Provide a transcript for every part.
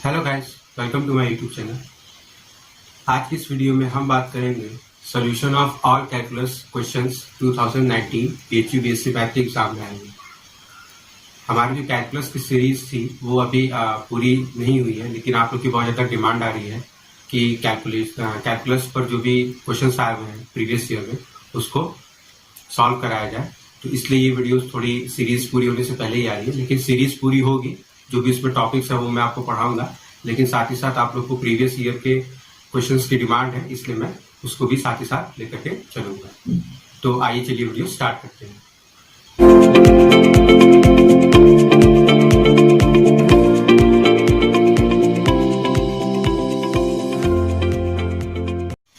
Hello guys, welcome to my YouTube channel. आज की इस वीडियो में हम बात करेंगे solution of all calculus questions 2019 PHU-BSc math के एग्जाम में आएंगे। हमारी जो कैलकुलस की सीरीज थी वो अभी पूरी नहीं हुई है, लेकिन आप लोग की बहुत ज़्यादा डिमांड आ रही है कि कैलकुलस पर जो भी क्वेश्चंस आए हुए हैं प्रीवियस ईयर में उसको सॉल्व कराया जाए। तो इसलिए ये वीडियो थोड़ी सीरीज पूरी होने से पहले ही आ रही है, लेकिन सीरीज पूरी होगी। जो भी इसमें टॉपिक्स है वो मैं आपको पढ़ाऊंगा, लेकिन साथ ही साथ आप लोग को प्रीवियस ईयर के क्वेश्चंस की डिमांड है, इसलिए मैं उसको भी साथ ही साथ लेकर के चलूंगा। तो आइए चलिए वीडियो स्टार्ट करते हैं।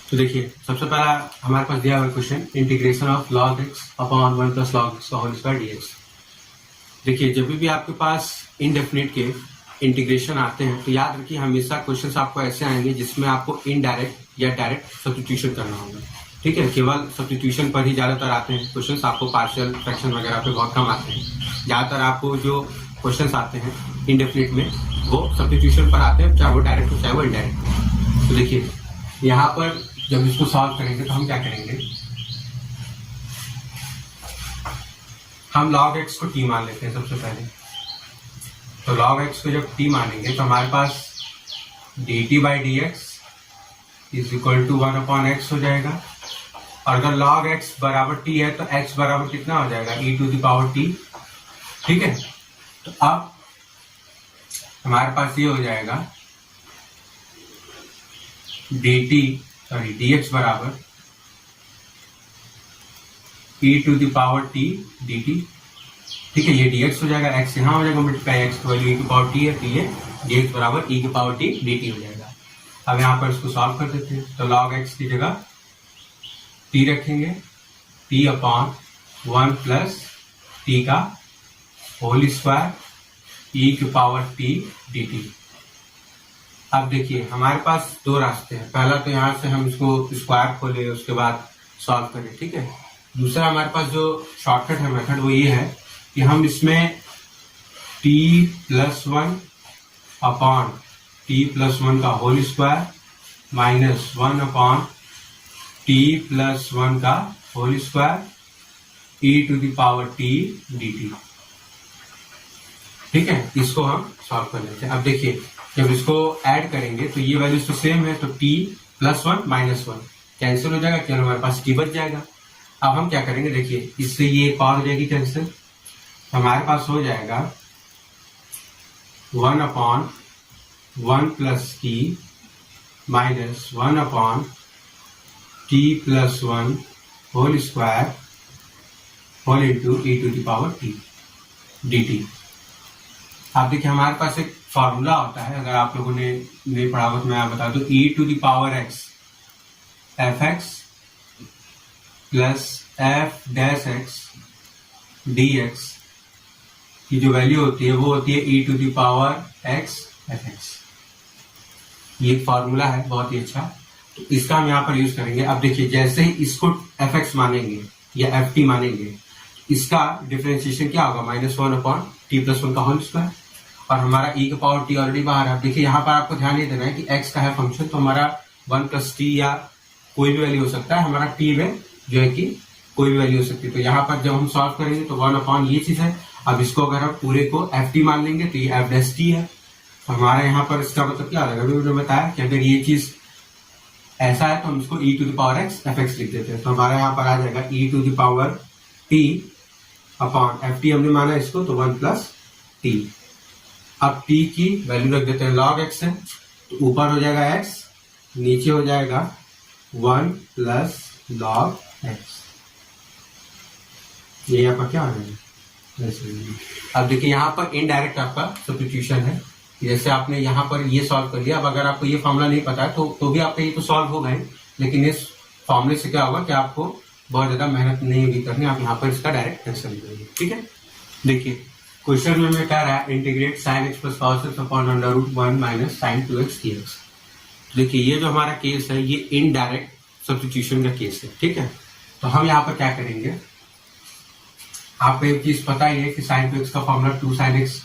तो देखिए, सबसे पहला हमारे पास दिया हुआ question integration of log x upon 1 plus log x का होल स्क्वायर dx। देखिए, जब भी आपके पास इनडेफिनिट के इंटीग्रेशन आते हैं तो याद रखिए हमेशा क्वेश्चंस आपको ऐसे आएंगे जिसमें आपको इनडायरेक्ट या डायरेक्ट सब्स्टिट्यूशन करना होगा। ठीक है, केवल सब्स्टिट्यूशन पर ही ज्यादातर आते हैं क्वेश्चंस। आपको पार्शियल फ्रैक्शन वगैरह पे बहुत कम आते हैं। ज्यादातर आपको जो क्वेश्चंस आते हैं इनडेफिनिट में वो सब्स्टिट्यूशन पर आते हैं, चाहे वो डायरेक्ट हो चाहे वो इनडायरेक्ट हो। तो देखिए, यहाँ पर जब इसको सॉल्व करेंगे तो हम क्या करेंगे, हम log x को t मान लेते हैं सबसे पहले। तो log x को जब t मानेंगे तो हमारे पास dt by D x is equal to 1 upon X हो जाएगा। और अगर log x बराबर t है तो x बराबर कितना हो जाएगा, e to the power t। ठीक है, तो अब हमारे पास ये हो जाएगा dx बराबर e to the power t dt। ठीक है, ये dx हो जाएगा, x यहाँ हो जाएगा मल्टीप्लाई x की वैल्यू e की पावर t है, तो ये dx बराबर e की पावर t dt हो जाएगा। अब यहाँ पर इसको सॉल्व कर देते हैं। तो log x की जगह t रखेंगे, t अपॉन 1 प्लस t का होल स्क्वायर e की पावर t dt। अब देखिए, हमारे पास दो रास्ते हैं। पहला तो यहाँ से हम इसको स्क्वायर खोले, उसके बाद सॉल्व करें। ठीक है, दूसरा हमारे पास जो शॉर्टकट है मेथड वो ये है कि हम इसमें t plus 1 upon t plus 1 का whole square minus 1 upon t plus 1 का whole square e to the power t dt। ठीक है, इसको हम सॉल्व कर लेते हैं। अब देखिए, जब इसको ऐड करेंगे तो ये वैल्यूज तो सेम है, तो t प्लस 1 माइनस 1 कैंसिल हो जाएगा, केवल हमारे पास t बच जाएगा। अब हम क्या करेंगे, देखिए इससे ये एक और हो जाएगी कैंसिल, हमारे पास हो जाएगा 1 upon 1 plus t minus 1 upon t plus 1 whole square whole into e to the power t dt। आप देखिए, हमारे पास एक फॉर्मूला होता है, अगर आप लोगों ने नहीं पढ़ा हो तो मैं बता दूं, e to the power x fx plus f dash x dx की जो वैल्यू होती है वो होती है e to the power x fx। ये एक फॉर्मूला है बहुत ही अच्छा, तो इसका हम यहाँ पर यूज करेंगे। अब देखिए, जैसे ही इसको fx मानेंगे या ft मानेंगे, इसका डिफरेंशिएशन क्या होगा, माइनस 1 अपॉन t प्लस 1 का होल स्क्वायर। और हमारा e की पावर t ऑलरेडी बाहर है। देखिए, यहाँ पर आपको ध्यान ये देना है कि x का है फंक्शन, तो हमारा 1 प्लस t या कोई भी वैल्यू हो सकता है, हमारा t में जो है कि कोई भी वैल्यू हो सकती है। तो यहाँ पर जब हम सॉल्व करेंगे तो 1 अपॉन ये चीज है। अब इसको अगर हम पूरे को ft मान लेंगे तो ये f डैश t है। तो हमारे यहाँ पर इसका मतलब क्या होगा, अभी मैंने बताया कि अगर ये चीज ऐसा है तो हम इसको e to the power x fx लिख देते हैं। तो हमारे यहाँ पर आ जाएगा e to the power t upon ft हमने माना इसको, तो 1 प्लस t। अब t की वैल्यू रख देते हैं, log x है तो ऊपर हो जाएगा x, नीचे हो जाएगा 1 प्लस log x। ये यहाँ पर क्या हो जाएगा। अब देखिए, यहाँ पर इनडायरेक्ट आपका सब्स्टिट्यूशन है। जैसे आपने यहाँ पर ये सॉल्व कर लिया, अब अगर आपको ये फॉर्मूला नहीं पता है तो भी आपका ये तो सॉल्व होगा ही, लेकिन इस फॉर्मूले से क्या होगा कि आपको बहुत ज्यादा मेहनत नहीं होगी करनी, आप यहाँ पर इसका डायरेक्ट आंसर करेंगे। ठीक है, देखिए क्वेश्चन में मैं कह रहा है integrate sine x plus cos x upon under root 1 minus sine 2x dx। देखिए, ये जो हमारा केस है ये इनडायरेक्ट सब्स्टिट्यूशन का केस है। ठीक है, तो हम यहाँ पर क्या करेंगे, आपको एक चीज पता ही है कि साइन 2x का formula 2 sine x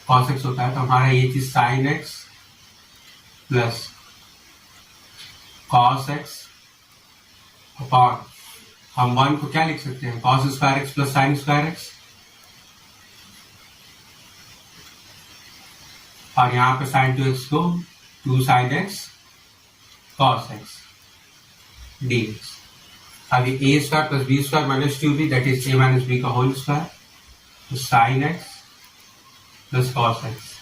cos x होता है। तो हमारा ये चीज sine x plus cos x upon, हम 1 को क्या लिख सकते हैं, cos square x plus sine square x, और यहाँ पे साइन 2x को 2 sine x cos x dx। अब ये a square plus b square minus 2b that is a minus b का होल स्क्वायर, तो sine x plus cos x.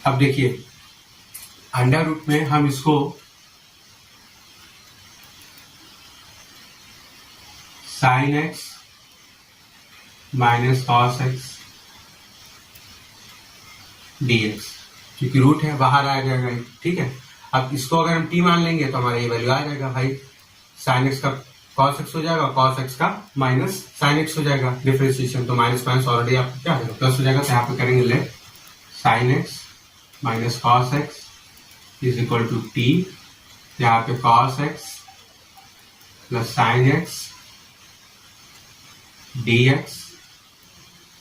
अब देखिए अंडर रूट में हम इसको sign x minus cos x dx, क्योंकि रूट है बाहर आ जाएगा, ठीक है। अब इसको अगर हम t मान लेंगे तो हमारा ये वैल्यू आ जाएगा भाई, साइन एक्स का कॉस एक्स हो जाएगा, कॉस एक्स का माइनस साइन एक्स हो जाएगा, डिफरेंशिएशन तो माइनस माइनस ऑलरेडी आपको क्या होगा प्लस हो जाएगा, तो यहाँ पे करेंगे let sine x minus cos x is equal to t, यहाँ पे cos x plus sine x dx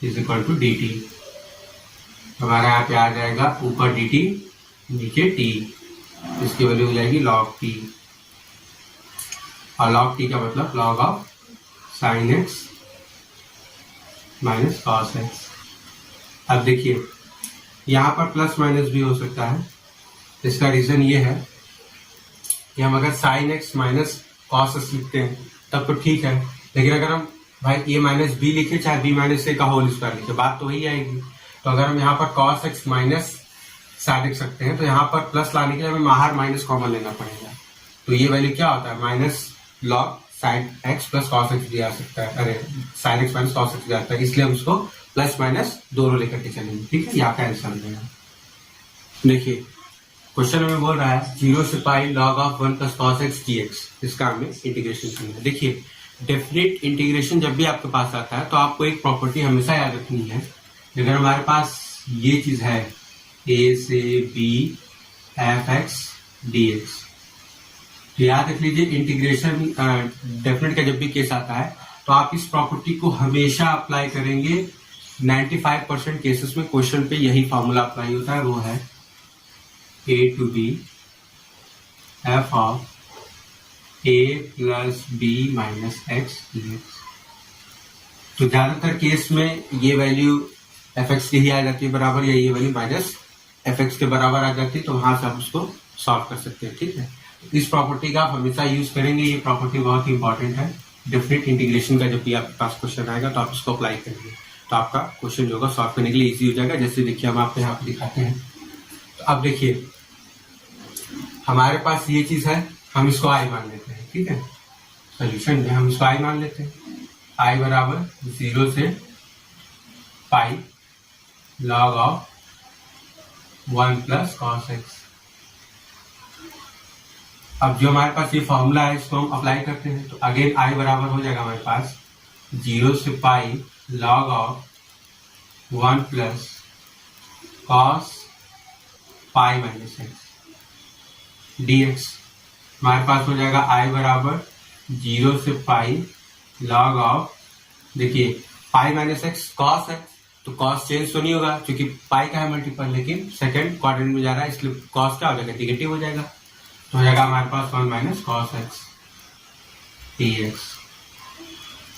is equal to dt। हमारा यहाँ पे आ जाएगा ऊपर dt नीचे t, इसकी वैल्यू हो जाएगी log t, और log t का मतलब log of sine x minus cos x. अब देखिए यहाँ पर प्लस माइनस भी हो सकता है, इसका रीजन ये है कि हम अगर sign x minus cos x लिखते हैं तब तो ठीक है, लेकिन अगर हम भाई a माइनस बी लिखे चाहे b माइनस ए का होल स्क्वायर लिखे, बात तो वही आएगी। तो अगर हम यहाँ पर cos x माइनस साइन लिख सकते हैं, तो यहाँ पर प्लस लाने के लिए हमें बाहर माइनस कॉमन लेना पड़ेगा, तो ये वैल्यू क्या होता है minus log sign x plus cos x भी आ सकता है, अरे sign x minus cos x भी आता है, इसलिए हम उसको प्लस माइनस दोनों लेकर के चलेंगे, ठीक है। ये आपका आंसर देगा। देखिए क्वेश्चन में बोल रहा है 0 से pi log of 1 plus cos x dx, इसका हमें इंटीग्रेशन करना है। देखिए डेफिनेट इंटीग्रेशन जब भी आपके पास आता है तो आपको एक प्रॉपर्टी हमेशा याद रखनी है, अगर हमारे पास ये चीज है a से b f(x) dx, तो याद रख लीजिए इंटीग्रेशन डेफिनेट का जब भी केस आता है तो आप इस प्रॉपर्टी को हमेशा अप्लाई करेंगे। 95% केसेस में क्वेश्चन पे यही फॉर्मूला अप्लाई होता है, वो है a to b f of a plus b minus x dx। तो ज्यादातर केस में ये वैल्यू fx की ही आ जाती है बराबर, या ये वैल्यू माइनस fx के बराबर आ जाती है, तो वहां से आप उसको सॉल्व कर सकते हैं, ठीक है। इस प्रॉपर्टी का आप हमेशा यूज करेंगे, ये प्रॉपर्टी बहुत ही इंपॉर्टेंट है। डेफिनेट इंटीग्रेशन का जब भी आपके पास क्वेश्चन आएगा तो आप इसको अप्लाई करेंगे, तो आपका क्वेश्चन जो होगा सॉल्व करने के लिए इजी हो जाएगा। जैसे देखिए हम आपको यहाँ पे दिखाते हैं, तो अब देखिए हमारे पास ये चीज है, हम इसको आई मान लेते हैं, ठीक है। सोल्यूशन में हम इसको आई मान लेते हैं, आई बराबर 0 से pi log of 1 plus cos x. अब जो हमारे पास ये फॉर्मूला है इसको हम अप्लाई करते हैं, तो अगेन आई बराबर हो जाएगा हमारे पास 0 से pi log of 1 plus cos pi minus x dx। हमारे पास हो जाएगा आई बराबर 0 से पाई लॉग ऑफ, देखिए पाई माइनस एक्स कॉस है तो कॉस चेंज तो नहीं होगा क्योंकि पाई का है मल्टीपल, लेकिन सेकंड क्वाड्रेंट में जा रहा है इसलिए कॉस क्या हो जाएगा निगेटिव हो जाएगा, तो हो जाएगा हमारे पास 1 माइनस कॉस एक्स dx।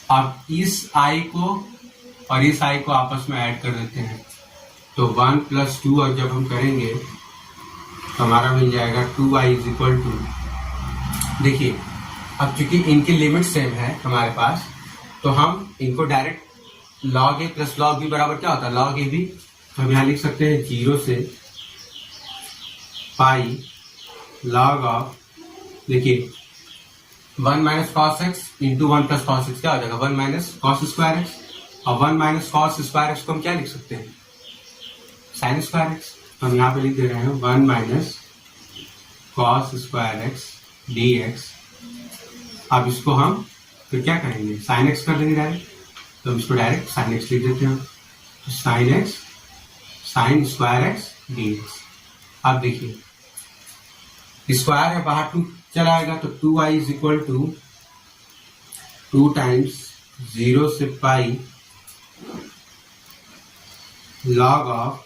अब इस आई को और इस आई को आपस में ऐड कर देते हैं, तो 1 प्लस 2 और जब हम करेंगे तो हमारा मिल जाएगा 2i इज इक्वल टू, देखिए अब चूंकि इनकी लिमिट सेम है हमारे पास, तो हम इनको डायरेक्ट लॉग ए प्लस लॉग बी बराबर क्या होता है लॉग ए बी, तो हम यहाँ लिख सकते हैं 0 से पाई लॉग ऑफ, देखिए 1 minus cos x into 1 plus cos x क्या हो जाएगा 1 माइनस कॉस स्क्वायर एक्स, और 1 माइनस कॉस स्क्वायर एक्स को हम क्या लिख सकते हैं साइन स्क्वायर एक्स, तो हम यहाँ पे लिख दे रहे हैं 1 minus cos square x dx। अब इसको हम फिर क्या करेंगे साइन एक्स कर देंगे डायरेक्ट, तो हम इसको डायरेक्ट साइन एक्स लिख देते हैं, तो sine x sign square x dx। अब देखिए स्क्वायर है बाहर 2 चला आएगा, तो 2i is equal to 2 times 0 से pi log of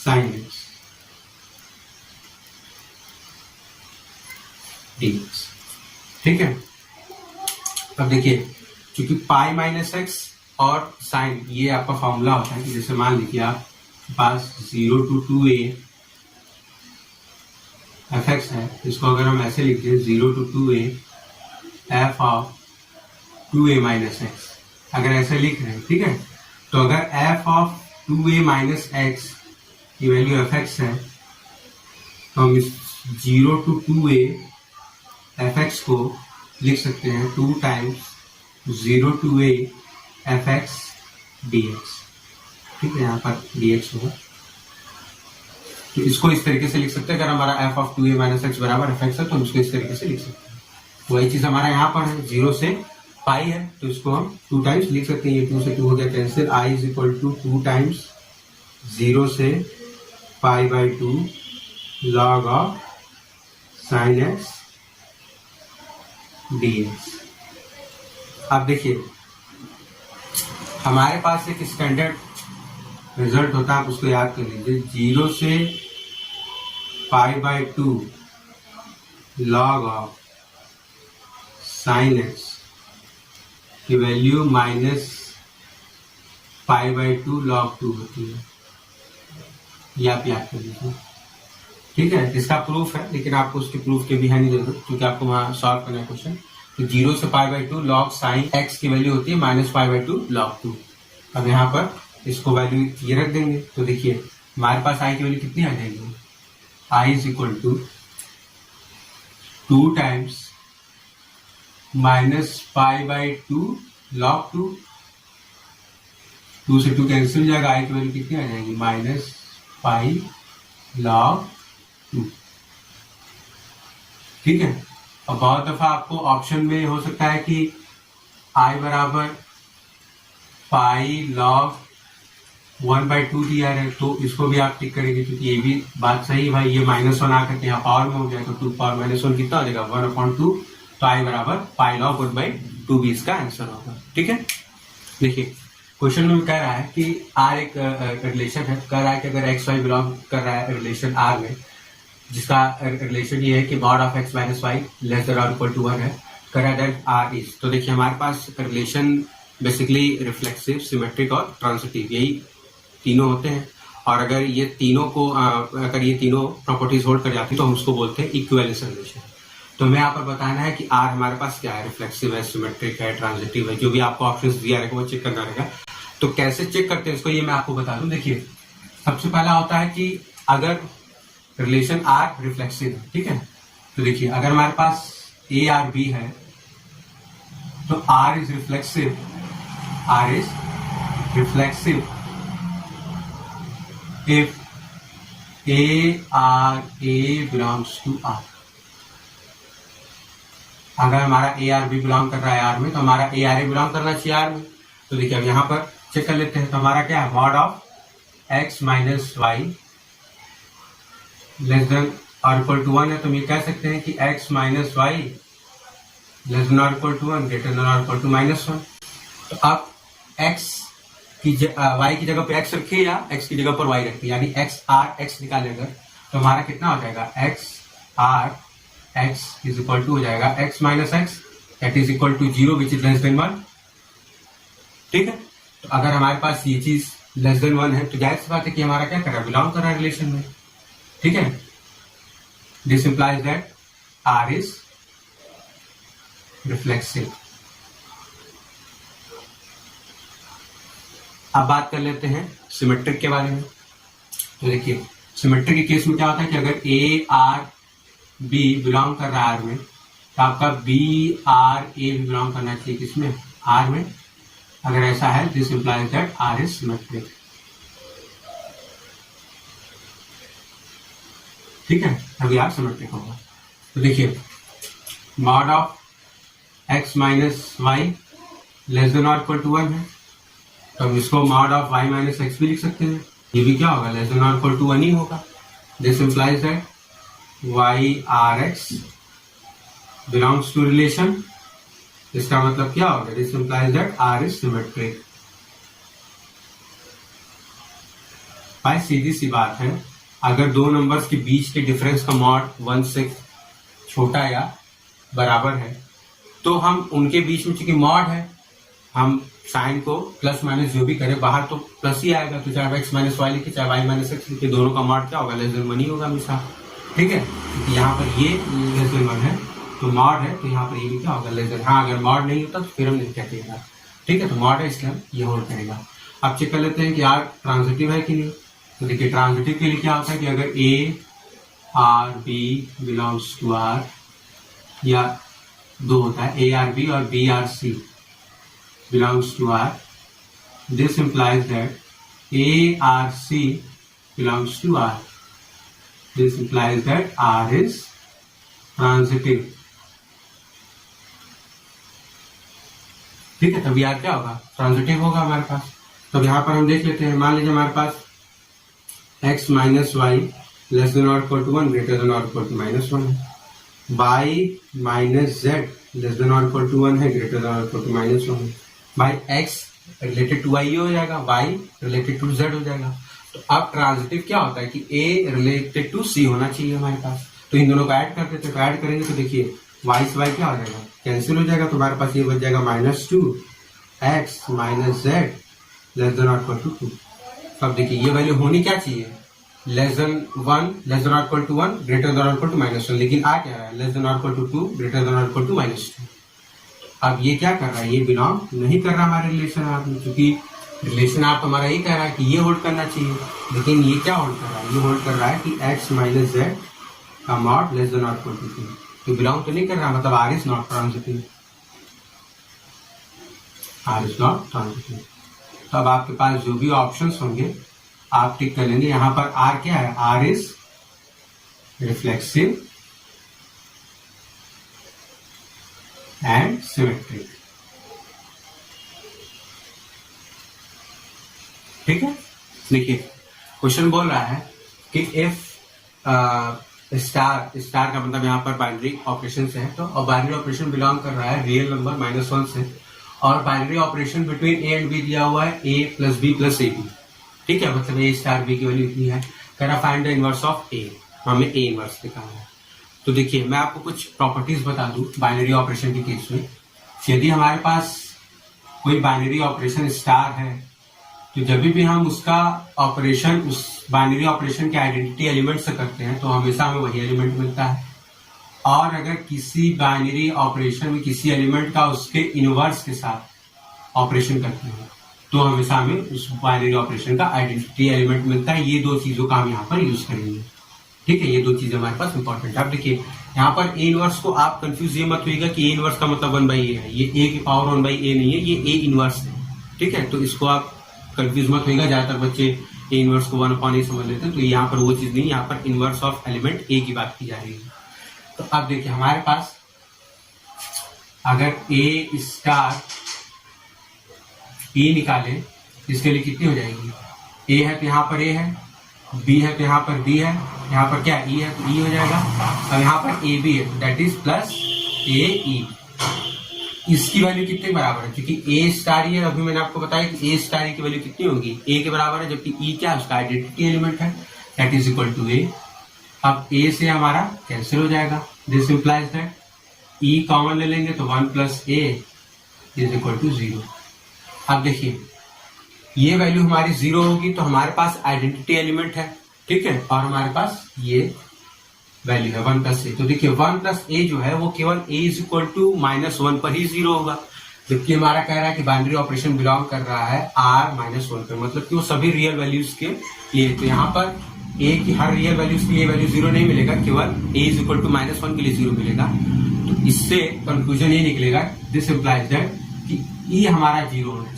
sine x dx। ठीक है, अब देखिए क्योंकि पाई माइनस एक्स और साइन ये आपका फॉर्मूला होता है कि जैसे मान लीजिए आपके पास 0 to 2a एफ एक्स है, इसको अगर हम ऐसे लिखते हैं 0 to 2a F of 2a minus x, अगर ऐसे लिख रहे हैं, ठीक है, तो अगर F of 2a minus x की वैल्यू एफ एक्स है तो हम इस 0 to 2a एफ एक्स को लिख सकते हैं 2 times 0 to a F x D x. ठीक है, यहाँ पर डी एक्स होगा, तो इसको इस तरीके से लिख सकते हैं। अगर हमारा F of 2a minus x बराबर एफ एक्स है तो हम इसको इस तरीके से लिख सकते हैं। वही चीज हमारा यहाँ पर है, 0 से पाई है तो इसको हम 2 times लिख सकते हैं। ये 2 से 2 हो गया cancel, i is equal to 2 times 0 से pi by 2 log of sine x dx। अब देखिए हमारे पास एक स्टैंडर्ड रिजल्ट होता है, आप उसको याद कर लीजिए। 0 से pi by 2 log of sine x की value minus pi by 2 log 2 होती है, ये आप याद कर लीजिए। ठीक है, इसका प्रूफ है लेकिन आपको उसके प्रूफ के भी है नहीं जरूरत क्योंकि आपको वहां सॉल्व करना है क्वेश्चन। तो 0 से pi by 2 log sign x की वैल्यू होती है माइनस पाई बाई 2 लॉग 2। अब यहाँ पर इसको वैल्यू ये रख देंगे तो देखिए हमारे पास आई की वैल्यू कितनी आ जाएगी, I is equal to 2 times minus pi by 2 log 2। 2 से 2 कैंसिल हो जाएगा, आई की वैल्यू कितनी आ जाएगी माइनस पाई लॉग 2। ठीक है, और बहुत दफा आपको ऑप्शन में हो सकता है कि आई बराबर पाई लॉग 1/2 दिया है, तो इसको भी आप टिक करेंगे क्योंकि ये भी बात सही है भाई, ये -1 आकर के यहाँ पावर में हो जाए तो 2 पावर -1 कितना हो जाएगा 1/2, तो आई बराबर पाई लॉग 1/2 भी इसका आंसर होगा। ठीक है, देखिए क्वेश्चन में कह रहा है कि आर एक रिलेशन है, कह रहा है कि अगर एक्स वाई बिलोंग कर रहा है रिलेशन आर में, जिसका रिलेशन ये है कि mod of x minus Y less than और इक्वल टू 1 है, कह रहा है दैट आर इज। तो देखिए हमारे पास रिलेशन बेसिकली रिफ्लेक्सिव, सिमेट्रिक और ट्रांजिटिव, यही तीनों होते हैं। और अगर ये तीनों को अगर ये तीनों प्रॉपर्टीज होल्ड कर जाती है तो हम उसको बोलते हैं इक्विवेलेंस रिलेशन। तो हमें यहाँ पर बताना है कि आर हमारे पास क्या है, रिफ्लेक्सिव है, सिमेट्रिक है, ट्रांजिटिव है, जो भी आपको ऑप्शंस दिया रहेगा वो चेक करना रहेगा। तो कैसे चेक करते हैं इसको ये मैं आपको बता दूं। देखिए सबसे पहला होता है कि अगर रिलेशन आर रिफ्लेक्सिव है, ठीक है, तो देखिए अगर हमारे पास ए आर बी है तो R is reflexive, R is reflexive if a R a belongs to R. अगर हमारा ए आर बी बिलोंग कर रहा है आर में तो हमारा ए आर ए बिलोंग करना चाहिए आर में। तो देखिए अब यहाँ पर चेक कर लेते हैं, तो हमारा क्या है, mod of x minus Y less than और इक्वल टू 1 है, तो हम ये कह सकते हैं कि x minus Y less than और इक्वल टू 1 ग्रेटर देन और इक्वल टू -1। तो आप x की y की जगह पर x रखिए या x की जगह पर y रखिए, यानी x r x निकालेगा तो हमारा कितना हो जाएगा, x r x is equal to हो जाएगा x minus x that is equal to 0 which is less than 1। ठीक है, तो अगर हमारे पास ये चीज लेस देन 1 है तो जाहिर सी बात है कि हमारा क्या कर रहा है, बिलोंग कर रहा है रिलेशन में। ठीक है, this implies that R is reflexive. अब बात कर लेते हैं सिमेट्रिक के बारे में। तो देखिए सिमेट्रिक के केस में क्या होता है कि अगर ए आर बी बिलोंग कर रहा है आर में तो आपका बी आर ए भी बिलोंग करना चाहिए किसमें, आर में। अगर ऐसा है this implies that R is symmetric. ठीक है, अभी आर सिमेट्रिक होगा। तो देखिए mod of x minus Y less than और इक्वल टू 1 है, तो हम इसको mod of y minus x भी लिख सकते हैं, ये भी क्या होगा, लेस देन और इक्वल टू 1 ही होगा। This implies that y R x belongs to relation, इसका मतलब क्या होगा, this implies that R is symmetric. भाई सीधी सी बात है, अगर दो नंबर्स के बीच के डिफरेंस का मॉड 1 से छोटा या बराबर है तो हम उनके बीच में, चूंकि मॉड है, हम साइन को प्लस माइनस जो भी करें, बाहर तो प्लस ही आएगा, तो चाहे x माइनस वाई लिखे चाहे y माइनस एक्स लिखे, दोनों का मॉड क्या होगा, लेस देन 1 ही होगा हमेशा। ठीक है, क्योंकि यहाँ पर ये लेस देन 1 है तो मॉड है, तो यहाँ पर ये भी क्या होगा, लेस देन। हाँ, अगर मॉड नहीं होता तो फिर हम नहीं कहते हैं। ठीक है, तो मॉड है इसलिए ये होल्ड करेगा। अब चेक कर लेते हैं कि आर ट्रांजिटिव है कि नहीं। तो देखिए ट्रांजिटिव के लिए क्या होता है कि अगर a R b belongs to R, या दो होता है ए आर बी और b R c belongs to R, this implies that ARC belongs to R. This implies that R is transitive. ठीक है, तब यार क्या होगा, ट्रांजिटिव होगा हमारे पास। तो यहाँ पर हम देख लेते हैं, मान लीजिए हमारे पास x minus Y less than और इक्वल टू 1 ग्रेटर देन और इक्वल टू माइनस 1 है, y minus z less than और इक्वल टू 1 है, ग्रेटर देन और इक्वल टू माइनस 1 है। भाई x रिलेटेड टू y हो जाएगा, y रिलेटेड टू z हो जाएगा। तो अब ट्रांजिटिव क्या होता है कि a रिलेटेड टू c होना चाहिए हमारे पास। तो इन दोनों को ऐड कर देते हैं, तो ऐड करेंगे तो देखिए y से y क्या हो जाएगा, कैंसिल हो जाएगा। तो हमारे पास ये बच जाएगा -2 x minus z less than और इक्वल टू 2। अब देखिए ये वैल्यू होनी क्या चाहिए, लेस देन 1, लेस देन और इक्वल टू 1, ग्रेटर देन और इक्वल टू -1, लेकिन आ क्या रहा है, लेस देन और इक्वल टू 2, ग्रेटर देन और इक्वल टू -2। अब ये क्या कर रहा है, ये बिलोंग नहीं कर रहा हमारे रिलेशन आप में, क्योंकि रिलेशन आप हमारा ये कह रहा है कि ये होल्ड करना चाहिए, लेकिन ये क्या होल्ड कर रहा है, ये होल्ड कर रहा है कि x माइनस जेड का मॉड लेस देन और इक्वल टू 2। तो बिलोंग तो नहीं कर रहा, मतलब r is not transitive, r is not transitive. तो अब आपके पास जो भी ऑप्शंस होंगे आप टिक कर लेंगे। यहाँ पर r क्या है, r is reflexive and symmetric. ठीक है, देखिए क्वेश्चन बोल रहा है कि इफ स्टार का मतलब यहाँ पर बाइनरी ऑपरेशन से है, तो और बाइनरी ऑपरेशन बिलोंग कर रहा है रियल नंबर -1 से, और binary operation between a and b दिया हुआ है a plus b plus a b. ठीक है, मतलब a स्टार बी की वैल्यू इतनी है, कह रहा find the inverse of a, हमें a इनवर्स दिखाना है। तो देखिए मैं आपको कुछ प्रॉपर्टीज बता दूं बाइनरी ऑपरेशन के केस में। यदि हमारे पास कोई बाइनरी ऑपरेशन स्टार है तो जब भी हम उसका ऑपरेशन उस बाइनरी ऑपरेशन के आइडेंटिटी एलिमेंट से करते हैं तो हमेशा हमें वही एलिमेंट मिलता है, और अगर किसी बाइनरी ऑपरेशन में किसी एलिमेंट का उसके इनवर्स के साथ ऑपरेशन करते हैं तो हमेशा हमें उस बाइनरी ऑपरेशन का आइडेंटिटी एलिमेंट मिलता है। ये दो चीजों का हम यहाँ पर यूज करेंगे। ठीक है, ये दो चीजें हमारे पास इंपॉर्टेंट है। अब देखिए यहाँ पर ए इनवर्स को आप कंफ्यूज ये मत होइएगा कि ए इनवर्स का मतलब 1/a है, ये a की पावर 1/a नहीं है, ये a इनवर्स है। ठीक है, तो इसको आप कंफ्यूज मत होइएगा, ज्यादातर बच्चे ए इनवर्स को 1/a समझ लेते हैं, तो यहाँ पर वो चीज नहीं, यहाँ पर इनवर्स ऑफ एलिमेंट a की बात की जा रही है। तो अब देखिए हमारे पास अगर a स्टार e निकाले इसके लिए कितनी हो जाएगी, a है तो यहाँ पर a है, b है तो यहाँ पर b है, यहाँ पर क्या e है तो e हो जाएगा, अब यहाँ पर a b है that is plus a e। इसकी वैल्यू कितने बराबर है, क्योंकि a स्टार ही है, अभी मैंने आपको बताया कि a स्टार की वैल्यू कितनी होगी, a के बराबर है, जबकि e क्या है उसका आइडेंटिटी एलिमेंट है that is equal to a। अब a से हमारा कैंसिल हो जाएगा, this implies that e common ले लेंगे तो 1 plus a is equal to 0। अब देखिए ये वैल्यू हमारी 0 होगी तो हमारे पास आइडेंटिटी एलिमेंट है, ठीक है, और हमारे पास ये वैल्यू है 1 प्लस ए। तो देखिए 1 प्लस ए जो है वो केवल a इज इक्वल टू -1 पर ही 0 होगा, जबकि हमारा कह रहा है कि बाइनरी ऑपरेशन बिलोंग कर रहा है r-1 पे, मतलब कि वो सभी रियल वैल्यूज के लिए। तो यहाँ पर a की हर रियल वैल्यूज के लिए वैल्यू 0 नहीं मिलेगा, केवल a इज इक्वल टू -1 के लिए 0 मिलेगा। तो इससे कंक्लूजन ये निकलेगा, दिस इंप्लाइज दैट कि e हमारा 0 होना चाहिए।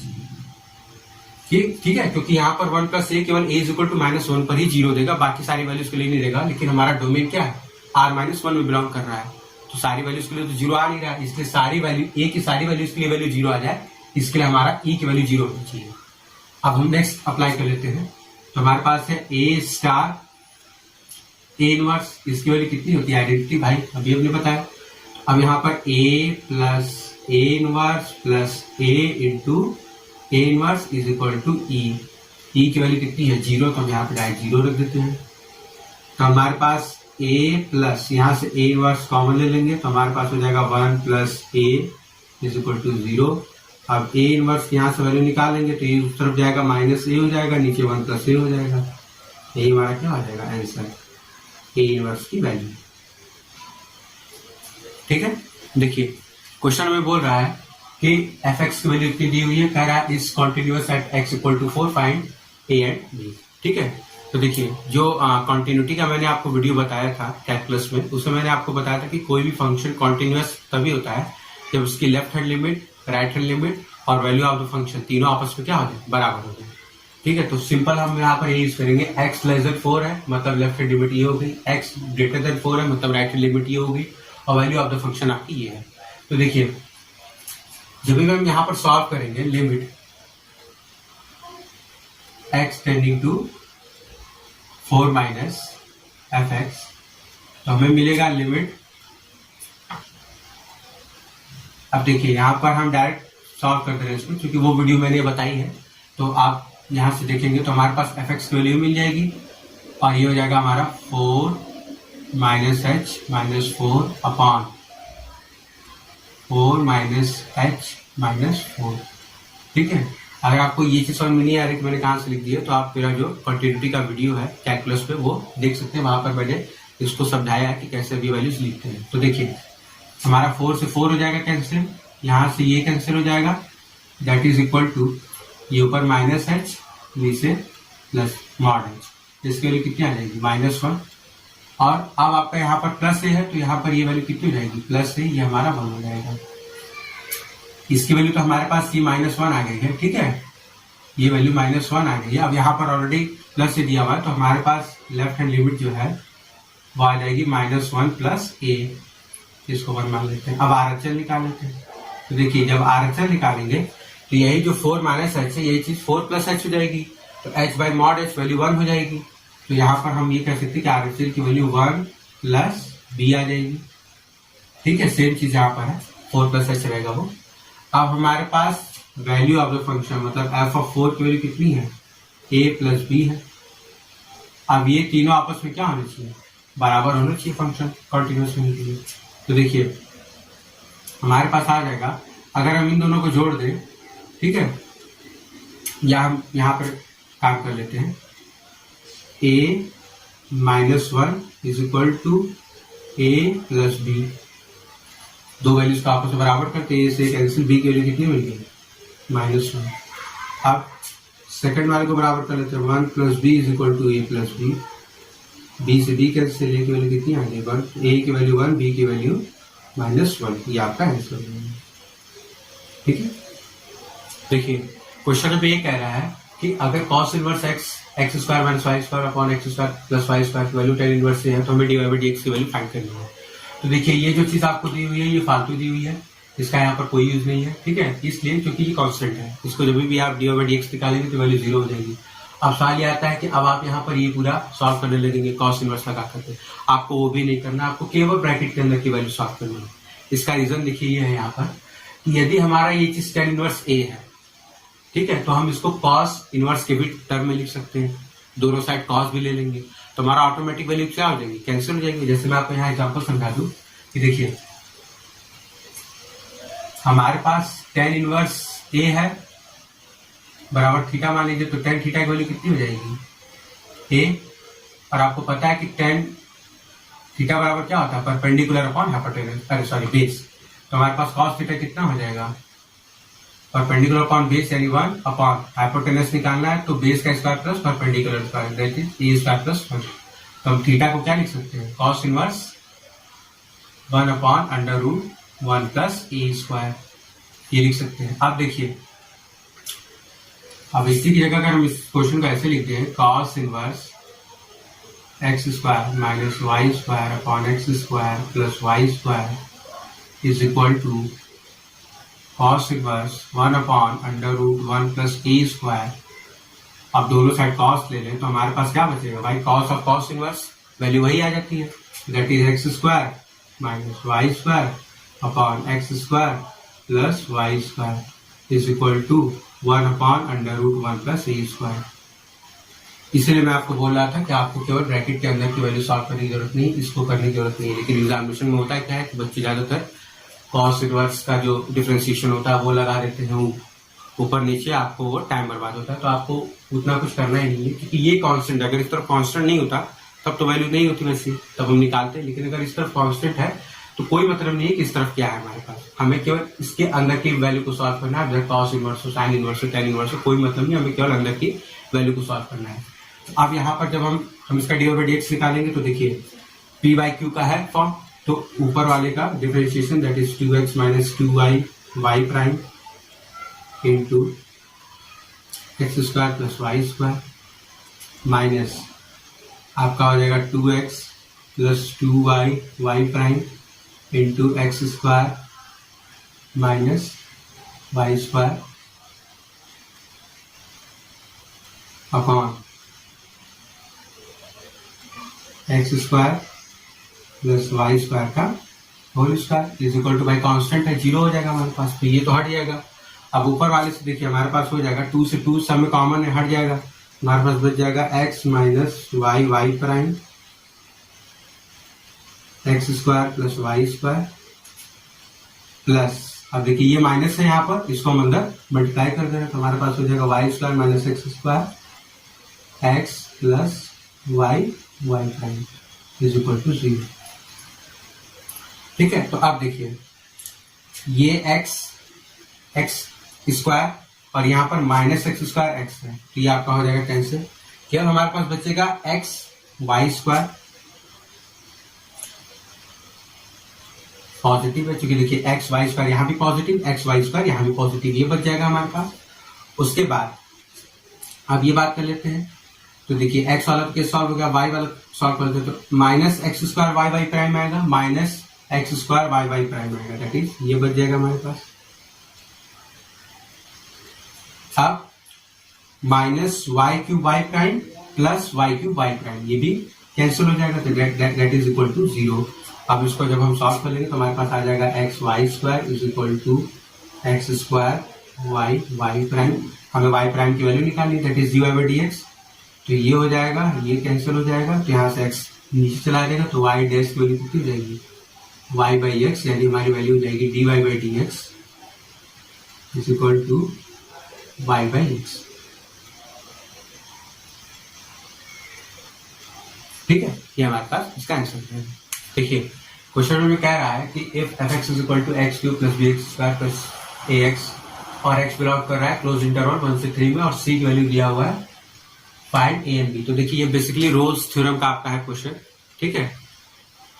ठीक है, क्योंकि यहाँ पर 1 प्लस ए केवल a इज इक्वल टू -1 पर ही 0 देगा, बाकी सारी वैल्यूज के लिए नहीं देगा। लेकिन हमारा डोमेन क्या है, r-1 में बिलोंग कर रहा है, तो सारी वैल्यूज के लिए तो 0 आ नहीं रहा है, इसलिए सारी वैल्यू a की सारी वैल्यूज के लिए वैल्यू 0 आ जाए, इसके लिए हमारा e की वैल्यू 0 होनी चाहिए। अब हम नेक्स्ट अप्लाई कर लेते हैं, तो हमारे पास है a स्टार a इनवर्स, इसकी वैल्यू कितनी होती है, आइडेंटिटी भाई अभी हमने बताया। अब यहाँ पर a plus a inverse plus a into a inverse is equal to e। E की वैल्यू कितनी है 0, तो हम यहाँ पे डायरेक्ट 0 रख देते हैं। तो हमारे पास ए प्लस, यहाँ से ए इनवर्स कॉमन ले लेंगे तो हमारे पास हो जाएगा 1 plus a is equal to 0। अब ए इनवर्स यहाँ से वैल्यू निकालेंगे तो ये उस तरफ जाएगा माइनस ए हो जाएगा, नीचे 1 प्लस ए हो जाएगा। यही हमारा क्या हो जाएगा आंसर, ए इनवर्स की वैल्यू। ठीक है, देखिए क्वेश्चन में बोल रहा है कि एफ एक्स की वैल्यू इतनी दी हुई है, कह रहा है is continuous at x equal to 4 find a and b. ठीक है, तो देखिए जो कॉन्टिन्यूटी का मैंने आपको वीडियो बताया था कैलकुलस में, उसमें मैंने आपको बताया था कि कोई भी फंक्शन कॉन्टिन्यूअस तभी होता है जब उसकी left hand limit, right hand limit और वैल्यू ऑफ द फंक्शन तीनों आपस में क्या हो जाए, बराबर हो जाए। ठीक है, तो सिंपल हम यहाँ पर ये यूज करेंगे, x लेस देन 4 है मतलब लेफ्ट हैंड लिमिट ये हो गई, x ग्रेटर देन 4 है मतलब राइट हैंड लिमिट ये हो गई और वैल्यू ऑफ द फंक्शन आपकी ये है। तो देखिए जब भी हम यहाँ पर सॉल्व करेंगे limit x tending to 4 minus f x, तो हमें मिलेगा लिमिट। अब देखिए यहाँ पर हम डायरेक्ट सॉल्व कर दे रहे हैं इसको, क्योंकि वो वीडियो मैंने बताई है, तो आप यहाँ से देखेंगे तो हमारे पास एफ एक्स की वैल्यू मिल जाएगी और ये हो जाएगा हमारा 4 minus H minus 4 upon 4 minus H minus 4। ठीक है, अगर आपको ये चीज समझ में नहीं आ रही कि मैंने कहाँ से लिख दिया, तो आप मेरा जो कंटिन्यूटी का वीडियो है कैलकुलस पे वो देख सकते हैं, वहां पर मैंने इसको समझाया है कि कैसे भी वैल्यूज लिखते हैं। तो देखिए हमारा 4 से 4 हो जाएगा कैंसिल, यहाँ से ये कैंसिल हो जाएगा, दैट इज इक्वल टू ये ऊपर माइनस एच नीचे प्लस मॉड एच, इसकी वैल्यू कितनी आ जाएगी -1। और अब आपका यहाँ पर प्लस ए है तो यहाँ पर ये वैल्यू कितनी हो जाएगी प्लस ए, ये हमारा 1 हो जाएगा। इसकी वैल्यू तो हमारे पास ये -1 आ गई है। ठीक है, ये वैल्यू -1 आ गई है। अब यहाँ पर ऑलरेडी प्लस से दिया हुआ है तो हमारे पास लेफ्ट हैंड लिमिट जो है वो आ जाएगी -1 प्लस ए, इसको 1 मान लेते हैं। अब आरएचएल निकाल लेते हैं। तो देखिए जब आरएचएल निकालेंगे तो यही जो 4 माइनस एच है यही चीज 4 प्लस एच हो जाएगी, तो H by mod H value 1 हो जाएगी। तो यहाँ पर हम ये कह सकते हैं कि आरएचएल की वैल्यू 1 प्लस बी आ जाएगी। ठीक है, सेम चीज यहाँ पर है, 4 प्लस एच रहेगा वो। अब हमारे पास वैल्यू ऑफ द फंक्शन मतलब एफ ऑफ 4 की वैल्यू कितनी है, ए प्लस बी है। अब ये तीनों आपस में क्या होने चाहिए, बराबर होना चाहिए फंक्शन कंटिन्यूअस होने के लिए। तो देखिए हमारे पास आ जाएगा, अगर हम इन दोनों को जोड़ दें, ठीक है, या हम यहाँ पर काम कर लेते हैं, a -1 is equal to a plus b, दो वैल्यूज को आपस में बराबर करते हैं, से कैंसिल, b की वैल्यू कितनी मिल गई -1। अब सेकंड वाले को बराबर कर लेते हैं, 1 plus b is equal to a plus b, b से b कैंसिल, a की वैल्यू कितनी आ गई 1, a की वैल्यू 1, b की वैल्यू -1, ये आपका आंसर है। ठीक है, देखिए क्वेश्चन में ये कह रहा है कि अगर cos inverse x square minus y square upon x square plus y square की वैल्यू tan इनवर्स से है तो हमें dy बाई dx की वैल्यू फाइंड करनी है। तो देखिए ये जो चीज आपको दी हुई है ये फालतू दी हुई है, इसका यहाँ पर कोई यूज नहीं है। ठीक है, इसलिए क्योंकि ये कांस्टेंट है, इसको जब भी आप dy बाई dx निकालेंगे तो वैल्यू 0 हो जाएगी। अब सवाल ये आता है कि अब आप यहाँ पर ये पूरा सॉल्व करने लगेंगे cos इनवर्स लगा करके, आपको वो भी नहीं करना, आपको केवल ब्रैकेट के अंदर की वैल्यू सॉल्व करनी है। इसका रीजन देखिए ये है यहाँ पर कि यदि हमारा ये चीज tan इनवर्स a है, ठीक है, तो हम इसको cos इनवर्स के भी टर्म में लिख सकते हैं, दोनों साइड cos भी ले लेंगे तो हमारा ऑटोमेटिक वैल्यू क्या हो जाएगी, कैंसिल हो जाएगी। जैसे मैं आपको यहाँ एग्जांपल समझा दूं कि देखिए हमारे पास tan इनवर्स a है बराबर थीटा मान लीजिए, तो tan थीटा की वैल्यू कितनी हो जाएगी a, और आपको पता है कि tan थीटा बराबर क्या होता है, परपेंडिकुलर अपॉन हाइपोटेनस, अरे सॉरी बेस। तो हमारे पास cos थीटा कितना हो जाएगा, परपेंडिकुलर अपॉन बेस यानी 1 अपॉन हाइपोटेनस निकालना है तो बेस का square plus perpendicular square that is A square plus 1। तो हम थीटा को क्या लिख सकते हैं, cos inverse 1 upon under root 1 plus a square, ये लिख सकते हैं। अब देखिए अब इसी की जगह अगर हम इस क्वेश्चन को ऐसे लिखते हैं, cos inverse x square minus y square upon x square plus y square is equal to cos inverse 1 upon under root 1 plus a square. अब दोनों साइड cos ले लें तो हमारे पास क्या बचेगा भाई, cos of cos inverse value वही आ जाती है, that is x square minus y square upon x square plus y square is equal to 1 upon under root 1 plus a square. इसीलिए मैं आपको बोल रहा था कि आपको केवल ब्रैकेट के अंदर की वैल्यू सॉल्व करने की जरूरत नहीं, इसको करने की जरूरत नहीं है। लेकिन एग्जामिनेशन में होता है क्या है कि बच्चे ज्यादातर कॉस इनवर्स का जो डिफरेंशिएशन होता है वो लगा देते हैं ऊपर नीचे, आपको वो टाइम बर्बाद होता है। तो आपको उतना कुछ करना ही नहीं है, क्योंकि ये कांस्टेंट, अगर इस तरफ कांस्टेंट नहीं होता तब तो वैल्यू नहीं होती वैसे, तब हम निकालते हैं। लेकिन अगर इस तरफ कांस्टेंट है तो कोई मतलब नहीं है कि इस तरफ क्या है हमारे पास, हमें केवल इसके अंदर की वैल्यू को सॉल्व करना है। कॉस इनवर्स हो, साइन इनवर्स हो, टेन इनवर्स हो, कोई मतलब नहीं, हमें केवल अंदर की वैल्यू को सॉल्व करना है। अब यहाँ पर जब हम इसका डी ओवर डी एक्स निकालेंगे तो देखिए पी बाई क्यू का है फॉर्म, तो ऊपर वाले का differentiation that is 2x minus 2y y prime into x square plus y square minus आपका हो जाएगा 2x प्लस 2y y prime into x square minus y square upon x square plus y square का whole square is equal to, by constant है, 0 हो जाएगा हमारे पास, तो ये तो हट जाएगा। अब ऊपर वाले से देखिए हमारे पास हो जाएगा 2 से 2 सब में कॉमन है, हट जाएगा, हमारे पास बच जाएगा x minus y y prime x square plus y square plus, अब देखिए ये माइनस है यहाँ पर, इसको हम अंदर मल्टीप्लाई कर दे रहे हैं, तो हमारे पास हो जाएगा y square minus x square x plus y y prime is equal to 0। ठीक है, तो अब देखिए ये एक्स स्क्वायर और यहाँ पर माइनस एक्स स्क्वायर एक्स है, तो ये आपका हो जाएगा कैंसिल। केवल हमारे पास बचेगा एक्स वाई स्क्वायर पॉजिटिव है, क्योंकि देखिए एक्स वाई स्क्वायर यहाँ भी पॉजिटिव, एक्स वाई स्क्वायर यहाँ भी पॉजिटिव, ये बच जाएगा हमारे पास। उसके बाद अब ये बात कर लेते हैं, तो देखिए एक्स वाला तो केस सॉल्व हो गया, वाई वाला सॉल्व कर देते तो minus x square y y prime आएगा, minus x square y y prime आएगा, दैट इज ये बच जाएगा हमारे पास। अब minus y cube y prime plus y cube y prime, ये भी कैंसिल हो जाएगा, तो दैट इज इक्वल टू 0। अब इसको जब हम सॉल्व कर लेंगे तो हमारे पास आ जाएगा x y square is equal to x square y y prime, हमें वाई प्राइम की वैल्यू निकालनी है, that is d y by D x, तो ये हो जाएगा, ये कैंसिल हो जाएगा, तो यहाँ से x नीचे चला जाएगा, तो y डैश की वैल्यू कितनी जाएगी y बाई एक्स, यानी हमारी वैल्यू हो जाएगी dy by D x is equal to y by x. ठीक है, ये हमारे पास इसका आंसर है। देखिए क्वेश्चन में कह रहा है कि if fx is equal to x cube plus b x square plus a x, और x बिलोंग कर रहा है क्लोज इंटरवल 1 से 3 में, और c की वैल्यू दिया हुआ है फाइंड ए एंड बी। तो देखिए ये बेसिकली रोल्स थ्योरम का आपका है क्वेश्चन। ठीक है,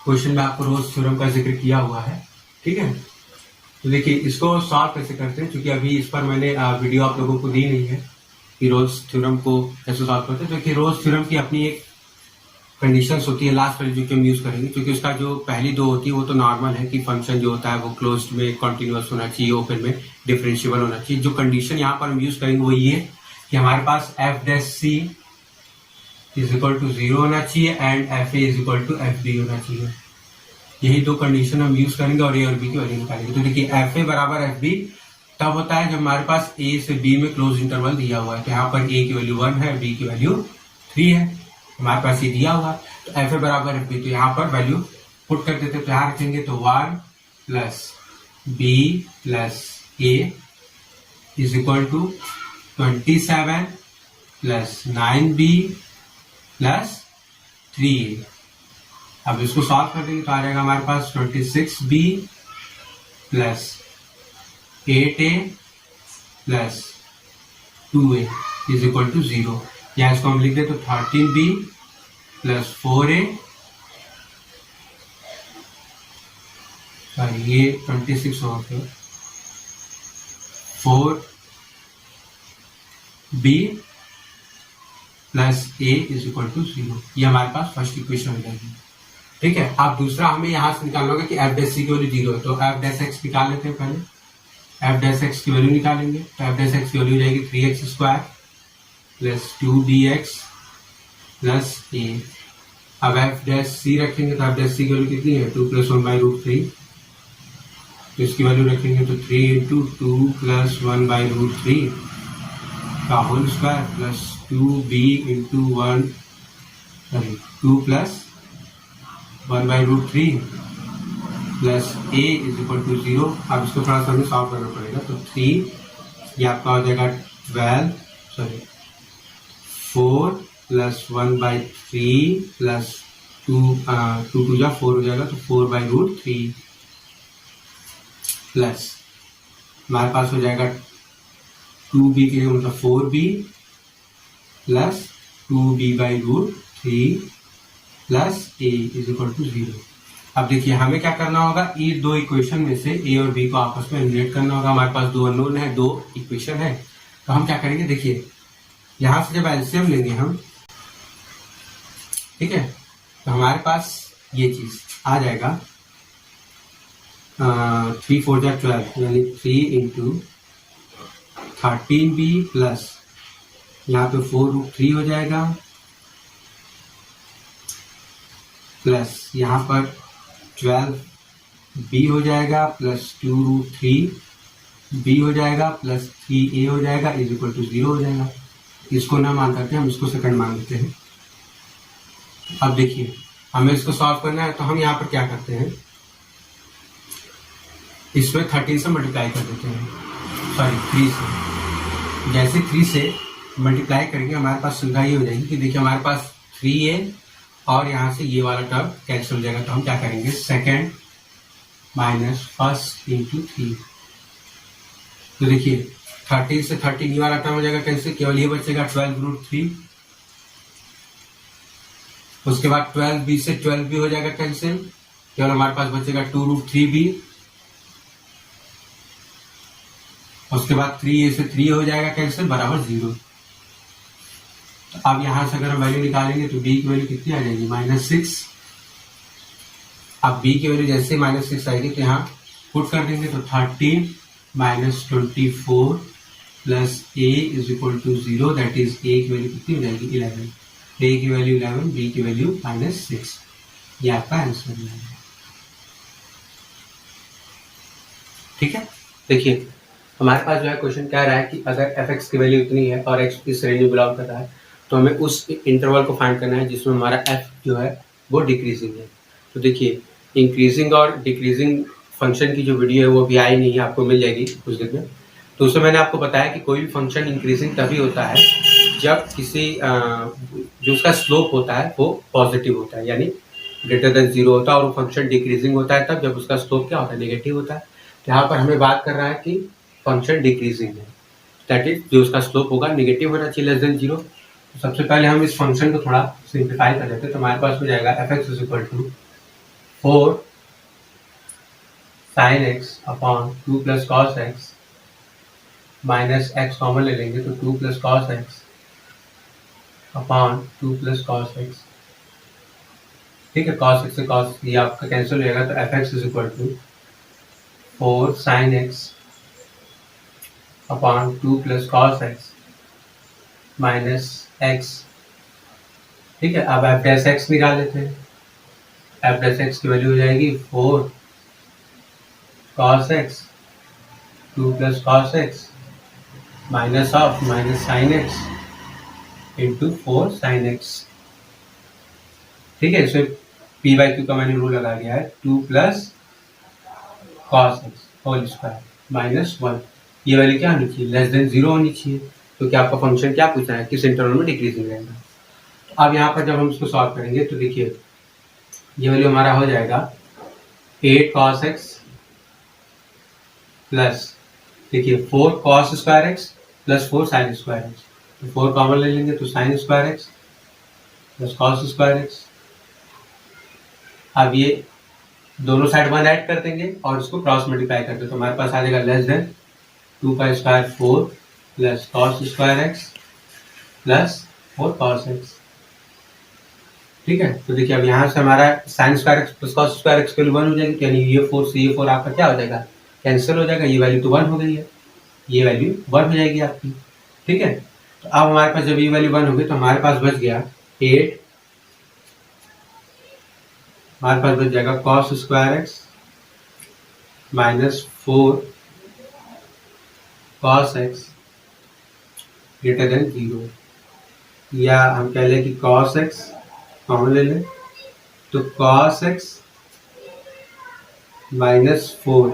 क्वेश्चन में आपको रोल्स थ्योरम का जिक्र किया हुआ है। ठीक है, तो देखिए इसको सॉल्व कैसे करते हैं, क्योंकि अभी इस पर मैंने वीडियो आप लोगों को दी नहीं है कि रोल्स थ्योरम को कैसे सॉल्व करते हैं। तो देखिए रोल्स थ्योरम की अपनी एक कंडीशंस होती है, लास्ट वाली जो कि हम यूज करेंगे, क्योंकि उसका जो पहली दो होती है वो तो नॉर्मल है कि फंक्शन जो होता है वो क्लोज्ड में कॉन्टिन्यूअस होना चाहिए, ओपन में डिफरेंशिएबल होना चाहिए। जो कंडीशन यहाँ पर हम यूज करेंगे वो ये कि हमारे पास f dash c is equal to 0 होना चाहिए and f a is equal to f b होना चाहिए। यही दो कंडीशन हम यूज करेंगे और ए और बी की वैल्यू निकालेंगे। तो देखिए एफ ए बराबर एफ बी तब होता है जब हमारे पास ए से बी में क्लोज इंटरवल दिया हुआ है। तो यहाँ पर ए की वैल्यू 1 है, बी की वैल्यू 3 है, हमारे पास ये दिया हुआ है। तो एफ ए बराबर एफ बी, तो यहाँ पर वैल्यू पुट कर देते, तो यहाँ रखेंगे तो 1 plus b plus a is equal to 27 plus 9b plus 3a। अब इसको सॉल्व कर देंगे तो आ जाएगा हमारे पास 26b plus 8a plus 2a is equal to 0। या इसको हम लिख दे तो 13b प्लस 4a, सॉरी ये 26 होगा फिर 4b plus a is equal to 0। ये हमारे पास फर्स्ट इक्वेशन हो जाएगी। ठीक है, अब दूसरा हमें यहां से निकालना होगा कि एफ डैश सी की वैल्यू 0 है, तो एफ डैश एक्स निकाल लेते हैं। पहले एफ डैश एक्स की वैल्यू निकालेंगे, तो एफ डैश एक्स की वैल्यू हो जाएगी 3x square plus 2bx plus ए। अब एफ डैश सी रखेंगे तो एफ डैश सी की वैल्यू कितनी है 2 प्लस 1 बाई रूट 3, तो इसकी वैल्यू रखेंगे तो 3 इंटू 2 प्लस 1 बाई रूट 3 का whole square plus 2b into 2 plus 1/√3 plus a is equal to 0। अब इसको थोड़ा सा हमें सॉल्व करना पड़ेगा। तो 3 ये आपका हो जाएगा 4 प्लस 1/3 प्लस 2 2 या 4 हो जाएगा, तो 4/√3 प्लस हमारे पास हो जाएगा 2b के लिए मतलब 4b plus 2b/√3 plus a is equal to 0। अब देखिए हमें क्या करना होगा, ये दो इक्वेशन में से a और b को आपस में रिलेट करना होगा। हमारे पास दो अननोन है, दो इक्वेशन है, तो हम क्या करेंगे, देखिए यहां से जब एलसीएम लेंगे हम, ठीक है, तो हमारे पास ये चीज आ जाएगा 3 4 जा 12 यानी 3 इंटू 13b प्लस यहाँ पे 4√3 हो जाएगा प्लस यहाँ पर 12b हो जाएगा प्लस 2√3b हो जाएगा प्लस 3a हो जाएगा इज इक्वल टू 0 हो जाएगा। इसको ना मान करके हम इसको सेकंड मान लेते हैं। अब देखिए हमें इसको सॉल्व करना है, तो हम यहाँ पर क्या करते हैं, इसमें 13 से मल्टीप्लाई कर देते हैं, सॉरी 3 से। जैसे 3 से मल्टीप्लाई करेंगे हमारे पास सुविधा ये हो जाएगी कि देखिए हमारे पास 3a और यहाँ से ये वाला टर्म कैंसिल हो जाएगा। तो हम क्या करेंगे, सेकेंड माइनस फर्स्ट इंटू 3। तो देखिए 13 से 13 ये वाला टर्म हो जाएगा कैंसिल, केवल ये बचेगा 12√3। उसके बाद 12b से 12b हो जाएगा कैंसिल, केवल हमारे पास बचेगा 2√3b। उसके बाद 3a से 3 हो जाएगा कैंसिल बराबर 0। तो अब यहां से अगर हम वैल्यू निकालेंगे तो b की वैल्यू कितनी आ जाएगी, -6। अब b की वैल्यू जैसे -6 आएगी तो यहाँ पुट कर देंगे, तो 13 minus 24 plus a is equal to 0, that is a की वैल्यू कितनी हो जाएगी 11। a की वैल्यू 11, b की वैल्यू -6। ये आपका आंसर है। ठीक है, देखिए हमारे पास जो है क्वेश्चन क्या रहा है कि अगर fx की वैल्यू इतनी है और x इस रेंज में बिलोंग कर रहा है, तो हमें उस इंटरवल को फाइंड करना है जिसमें हमारा f जो है वो डिक्रीजिंग है। तो देखिए इंक्रीजिंग और डिक्रीजिंग फंक्शन की जो वीडियो है वो अभी आई नहीं है, आपको मिल जाएगी कुछ दिन में। तो उसमें मैंने आपको बताया कि कोई भी फंक्शन इंक्रीजिंग तभी होता है जब किसी जो उसका स्लोप होता है वो पॉजिटिव होता है, यानी ग्रेटर देन 0 होता है, और वो फंक्शन डिक्रीजिंग होता है तब जब उसका स्लोप क्या होता है, नेगेटिव होता है। तो यहाँ पर हमें बात कर रहा है कि फंक्शन डिक्रीजिंग है, दैट इज जो उसका स्लोप होगा नेगेटिव होना चाहिए, लेस देन 0। तो सबसे पहले हम इस फंक्शन को थोड़ा सिंप्लीफाई कर लेते हैं। तो हमारे पास हो जाएगा fx is equal to 4 sin x upon 2 plus cos x minus x common ले लेंगे तो 2 plus cos x upon 2 plus cos x. ठीक है, कॉस एक्स से कॉस ये आपका कैंसिल हो जाएगा, तो fx is equal to 4 sin x upon 2 plus cos x minus x. ठीक है, अब एफ डैश एक्स निकाल लेते हैं। एफ डैश एक्स की वैल्यू हो जाएगी 4 cos x 2 plus cos x minus of minus sine x into 4 sine x. ठीक है, इसमें p/q का मैंने रूल लगा दिया है, 2 plus cos x whole square minus 1। ये वैल्यू क्या होनी चाहिए, लेस देन 0 होनी चाहिए, क्योंकि आपका फंक्शन क्या पूछा है, किस इंटरवल में डिक्रीजिंग रहेगा। तो अब यहाँ पर जब हम इसको सॉल्व करेंगे तो देखिए ये वैल्यू हमारा हो जाएगा 8 cos x प्लस देखिए 4 cos square x plus 4 sign square x. तो 4 कॉमन ले लेंगे तो sign square x plus cos square x. अब ये दोनों साइड 1 ऐड कर देंगे और इसको क्रॉस मल्टीप्लाई करते तो हमारे पास आ जाएगा लेस देन 2 का square 4 plus cos square x plus 4 cos x. ठीक है, तो देखिए अब यहाँ से हमारा sign square x plus cos square x की वैल्यू 1 हो जाएगी, यानी ये 4 से ये 4 आपका क्या हो जाएगा, कैंसिल हो जाएगा। ये वैल्यू तो 1 हो गई है, ये वैल्यू 1 हो जाएगी आपकी। ठीक है, तो अब हमारे पास जब ये वैल्यू 1 होगी तो हमारे पास बच गया 8, हमारे पास बच जाएगा cos square x minus 4 cos x greater than 0, या हम कह लें कि cos x कॉमन ले लें, तो cos x -4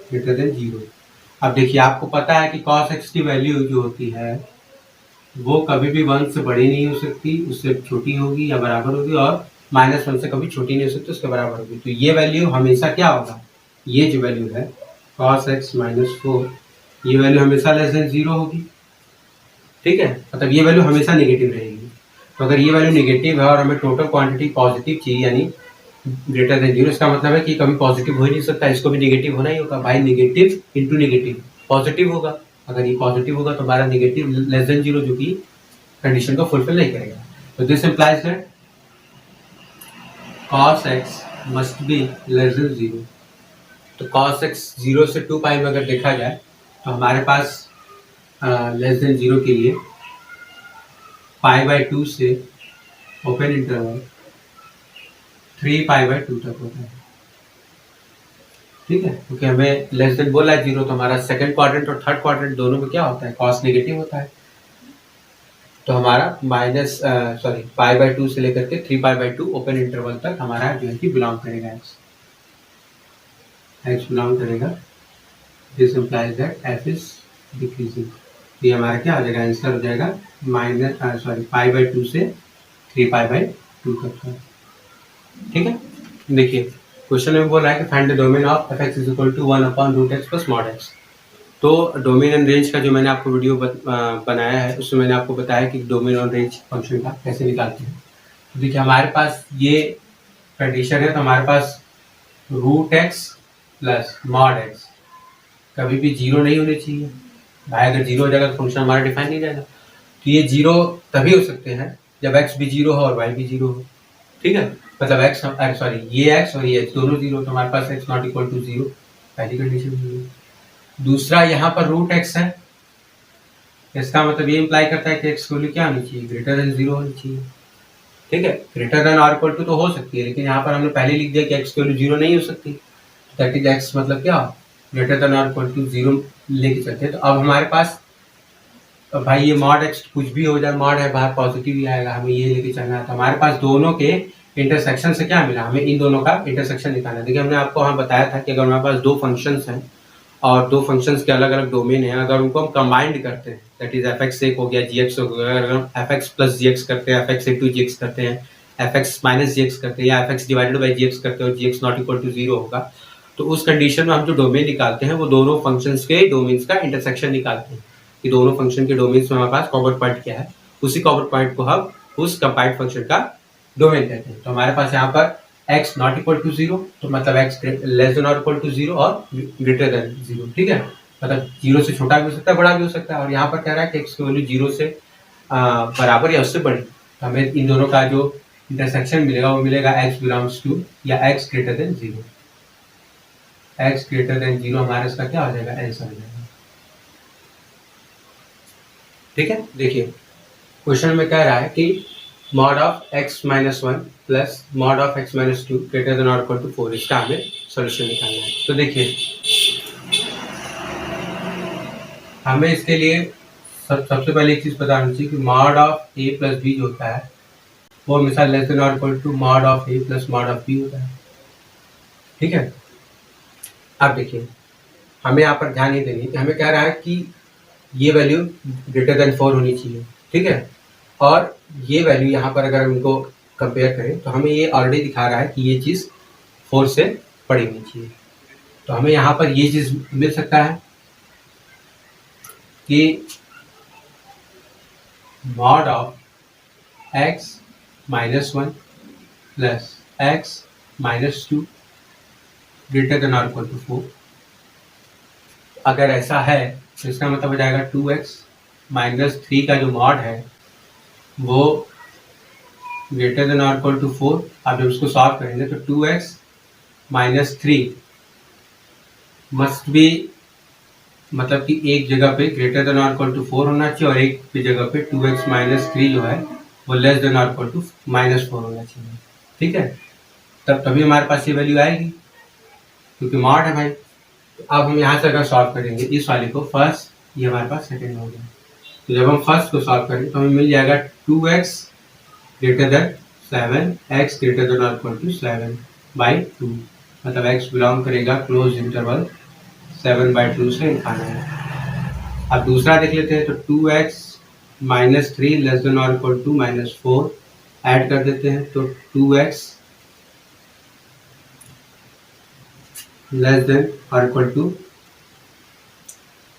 ग्रेटर देन 0। अब देखिए आपको पता है कि cos x की वैल्यू जो होती है वो कभी भी 1 से बड़ी नहीं हो सकती, उससे छोटी होगी या बराबर होगी, और -1 से कभी छोटी नहीं हो सकती, उसके बराबर होगी। तो ये वैल्यू हमेशा क्या होगा, ये जो वैल्यू है cos x -4, ये वैल्यू हमेशा लेस देन 0 होगी। ठीक है, मतलब ये वैल्यू हमेशा नेगेटिव रहेगी। तो अगर ये वैल्यू नेगेटिव है और हमें टोटल क्वांटिटी पॉजिटिव चाहिए, यानी ग्रेटर देन 0, इसका मतलब है कि कभी पॉजिटिव हो ही नहीं सकता, इसको भी नेगेटिव होना ही होगा भाई। नेगेटिव इंटू नेगेटिव पॉजिटिव होगा, अगर ये पॉजिटिव होगा तो हमारा नेगेटिव लेस देन 0 जो कि कंडीशन को फुलफिल नहीं करेगा। तो this implies that cos x must be less than 0। तो cos x 0 से 2 पाई में अगर देखा जाए तो हमारे पास लेस देन 0 के लिए π/2 से ओपन इंटरवल 3π/2 तक होता है। ठीक है, क्योंकि हमें लेस देन बोला है 0, तो हमारा सेकंड क्वाड्रेंट और थर्ड क्वाड्रेंट दोनों में क्या होता है, कॉस नेगेटिव होता है। तो हमारा π/2 से लेकर के 3π/2 ओपन इंटरवल तक हमारा जो है कि बिलोंग करेगा, x बिलोंग करेगा। This implies that f is decreasing. ये हमारा क्या हो जाएगा, आंसर हो जाएगा π/2 से 3π/2 तक का। ठीक है, देखिए क्वेश्चन में बोला है कि find the domain of f(x) = 1/√x + mod x। तो डोमेन एंड रेंज का जो मैंने आपको वीडियो बनाया है उसमें मैंने आपको बताया कि डोमेन और रेंज फंक्शन का कैसे निकालते हैं। तो देखिए हमारे पास ये कंडीशन है, तो हमारे पास √x + mod x कभी भी 0 नहीं होने चाहिए भाई। अगर 0 हो जाएगा तो फंक्शन हमारा डिफाइन नहीं जाएगा। तो ये 0 तभी हो सकते हैं जब x भी 0 हो और y भी 0 हो। ठीक है, मतलब ये x और ये x दोनों 0, तो हमारे पास x ≠ = 0, पहली कंडीशन है। दूसरा यहाँ पर √x है, इसका मतलब ये इंप्लाई करता है कि x की वैल्यू क्या होनी चाहिए, ग्रेटर देन 0 होनी चाहिए। ठीक है, ग्रेटर देन और इक्वल टू तो हो सकती है, लेकिन यहाँ पर हमने पहले लिख दिया कि x की वैल्यू 0 नहीं हो सकती, दैट इज x मतलब क्या, ग्रेटर देन और इक्वल टू 0 लेके चलते हैं। तो अब हमारे पास भाई ये mod x कुछ भी हो जाए, mod है बाहर पॉजिटिव ही आएगा, हमें ये लेके चलना है। तो हमारे पास दोनों के इंटरसेक्शन से क्या मिला, हमें इन दोनों का इंटरसेक्शन निकालना है। देखिए हमने आपको वहाँ बताया था कि अगर हमारे पास दो फंक्शंस हैं और दो फंक्शंस के अलग अलग डोमेन है, अगर उनको हम कंबाइंड करते हैं, दैट इज fx एक हो गया, gx हो गया, अगर हम fx + gx करते हैं, fx * gx करते हैं, fx - gx करते हैं, या fx / gx करते हैं और gx ≠ 0 होगा, तो उस कंडीशन में हम जो डोमेन निकालते हैं वो दोनों फंक्शंस के डोमेन्स का इंटरसेक्शन निकालते हैं कि दोनों फंक्शन के डोमेन्स में हमारे पास कॉमन पॉइंट क्या है, उसी कॉमन पॉइंट को हम उस कंबाइंड फंक्शन का डोमेन कहते हैं। तो हमारे पास यहाँ पर x ≠ = 0, तो मतलब x लेस देन और इक्वल टू 0 और ग्रेटर देन 0। ठीक है, मतलब 0 से छोटा भी हो सकता है, बड़ा भी हो सकता है, और यहाँ पर कह रहा है कि x की वैल्यू 0 से बराबर या उससे बड़ी। तो हमें इन दोनों का जो इंटरसेक्शन मिलेगा वो मिलेगा x बिलोंग्स टू या x greater than 0। x greater than 0 हमारे इसका क्या हो जाएगा, आंसर हो जाएगा। ठीक है, देखिए क्वेश्चन में कह रहा है कि mod of x - 1 plus mod of x - 2 greater than और इक्वल टू 4, इसका हमें सॉल्यूशन निकालना है। तो देखिए हमें इसके लिए सबसे पहले एक चीज पता होनी चाहिए कि mod of a + b जो होता है वो हमेशा लेस देन और equal to mod of a + mod of b होता है। ठीक है, अब देखिए हमें यहाँ पर ध्यान ये देनी कि हमें कह रहा है कि ये वैल्यू ग्रेटर देन 4 होनी चाहिए। ठीक है, और ये वैल्यू यहाँ पर अगर हम इनको कंपेयर करें तो हमें ये ऑलरेडी दिखा रहा है कि ये चीज़ 4 से बड़ी होनी चाहिए। तो हमें यहाँ पर ये चीज़ मिल सकता है कि mod of x - 1 plus x - 2 greater than और इक्वल टू 4। अगर ऐसा है तो इसका मतलब हो जाएगा 2x - 3 का जो मॉड है वो ग्रेटर देन और इक्वल टू 4। आप जब उसको सॉल्व करेंगे तो 2x - 3 मस्ट बी, मतलब कि एक जगह पे ग्रेटर देन और इक्वल टू 4 होना चाहिए और एक की जगह पे 2x - 3 जो है वो लेस देन और इक्वल टू -4 होना चाहिए। ठीक है, तब तभी हमारे पास ये वैल्यू आएगी क्योंकि मॉड है भाई। तो अब हम यहाँ से अगर सॉल्व करेंगे इस वाले को फर्स्ट, ये हमारे पास सेकेंड हो गया। तो जब हम फर्स्ट को सॉल्व करें तो हमें मिल जाएगा 2x greater than 7, x greater than और इक्वल टू 7/2, मतलब x बिलोंग करेगा क्लोज इंटरवल 7/2 से इनफाइनाइट। अब दूसरा देख लेते हैं, तो 2x -3 लेस देन और इक्वल टू -4 ऐड कर देते हैं, तो 2x लेस देन और इक्वल टू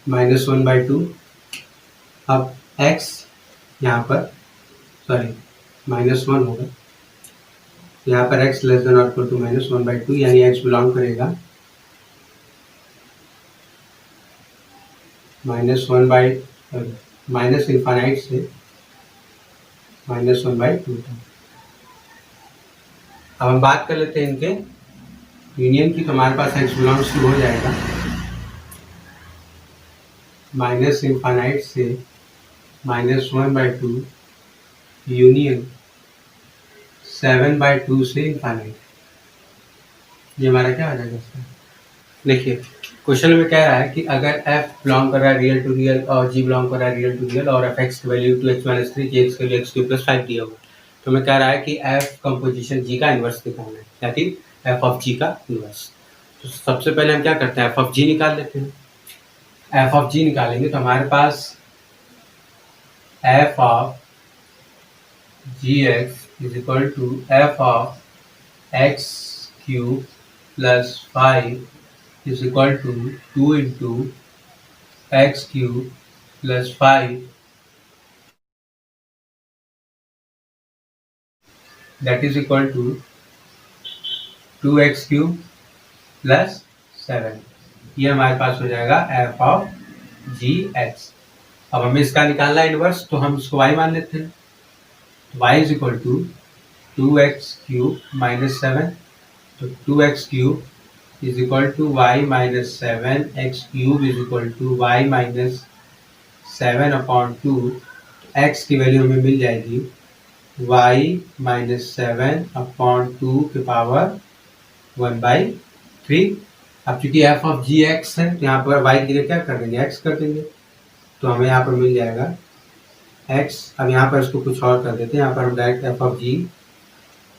-1/2। अब x यहाँ पर -1 होगा, यहाँ पर x लेस देन और इक्वल टू -1/2, यानी x बिलोंग करेगा माइनस इनफाइनाइट से -1/2 तक। अब हम बात कर लेते हैं इनके यूनियन की, तो हमारे पास x बिलोंग्स टू हो जाएगा माइनस इनफाइनाइट से -1/2 यूनियन 7/2 से इनफाइनाइट। ये हमारा क्या आ जाएगा इसका? देखिए क्वेश्चन में कह रहा है कि अगर f बिलोंग कर रहा है रियल टू रियल और g बिलोंग कर रहा है रियल टू रियल और f(x) की वैल्यू 2x-3 g(x) के लिए x³ + 5 दिया हुआ, तो मैं कह रहा है कि f कंपोजिशन g का इन्वर्स निकालना है, that is f of g का इन्वर्स। तो सबसे पहले हम क्या करते हैं, f ऑफ g निकाल लेते हैं। f ऑफ g निकालेंगे तो हमारे पास f of gx is equal to f of x³ + 5 is equal to 2 into x³ + 5, that is equal to 2x³ + 7। ये हमारे पास हो जाएगा f ऑफ gx। अब हमें इसका निकालना है इनवर्स, तो हम इसको y मान लेते हैं। y is equal to 2x³ - 7, तो 2x³ is equal to y - 7, x³ is equal to y - 7/2। x की वैल्यू हमें मिल जाएगी y - 7/2 के पावर 1/3। अब चूंकि f ऑफ gx है, यहाँ पर y की जगह क्या कर देंगे, x कर देंगे, तो हमें यहाँ पर मिल जाएगा x। अब यहाँ पर इसको कुछ और कर देते हैं, यहाँ पर हम direct f of g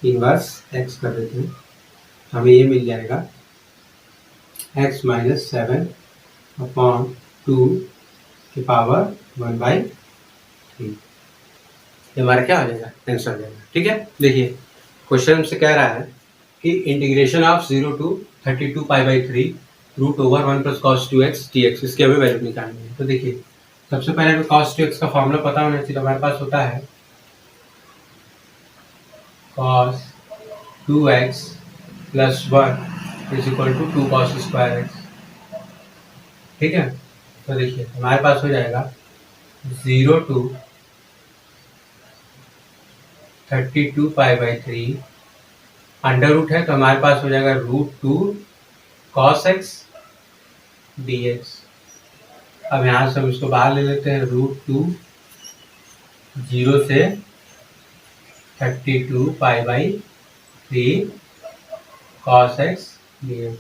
inverse x कर देते हैं, तो हमें ये मिल जाएगा x - 7/2 के पावर 1/3। ये हमारा क्या हो जाएगा, आंसर हो जाएगा। ठीक है, देखिए क्वेश्चन से कह रहा है कि integration of 0 to 32π/3 √1 + cos 2x dx, इसकी हमें वैल्यू निकालनी है। तो देखिए सबसे पहले हमें cos 2x का फॉर्मूला पता होना चाहिए। हमारे पास होता है cos 2x + 1 is equal to 2 cos square x। ठीक है, तो देखिए हमारे पास हो जाएगा 0 to 32π/3 अंडर रूट है, तो हमारे पास हो जाएगा √2 cos x dx। अब यहाँ से हम इसको बाहर ले लेते हैं, √2 0 से 32π/3 cos x dx।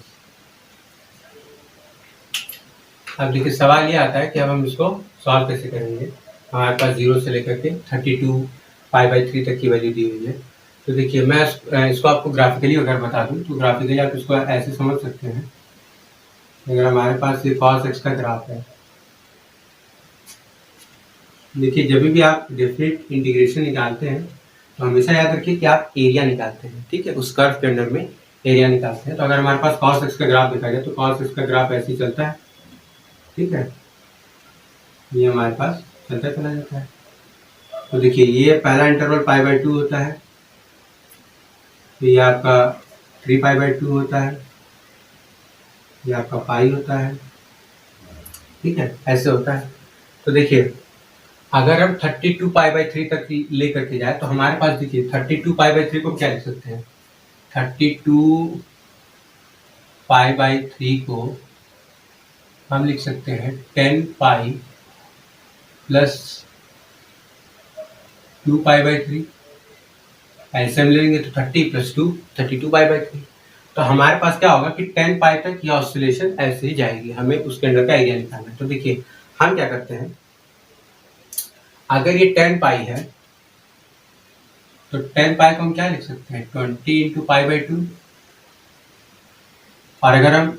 अब देखिए सवाल ये आता है कि अब हम इसको सॉल्व कैसे करेंगे। हमारे पास 0 से लेकर के 32π/3 तक की वैल्यू दी हुई है। तो देखिए मैं इसको आपको ग्राफिकली अगर बता दूं, तो ग्राफिकली आप इसको ऐसे समझ सकते हैं। अगर हमारे पास ये cos x का ग्राफ है, देखिए जब भी आप डेफिनेट इंटीग्रेशन निकालते हैं तो हमेशा याद रखिए कि आप एरिया निकालते हैं। ठीक है, उस कर्व के अंदर में एरिया निकालते हैं। तो अगर हमारे पास cos x का ग्राफ देखा जाए तो cos x का ग्राफ ऐसे ही चलता है। ठीक है, ये हमारे पास चलता चला जाता है। तो देखिए ये पहला इंटरवल π/2 होता है, ये आपका 3π/2 होता है, ये आपका पाई होता है। ठीक है, ऐसे होता है। तो देखिए अगर हम 32π/3 तक लेकर के जाए तो हमारे पास देखिए 32π/3 को क्या लिख सकते हैं, 32π/3 को हम लिख सकते हैं 10π + 2π/3। ऐसे हम लेंगे तो 30 + 2 32π/3। तो हमारे पास क्या होगा कि 10π तक यह ऑसिलेशन ऐसे ही जाएगी। हमें उसके अंदर का एरिया निकालना है। तो देखिए हम क्या करते हैं, अगर ये 10 पाई है तो 10 पाई को हम क्या लिख सकते हैं, 20 इंटू पाई बाई 2। और अगर हम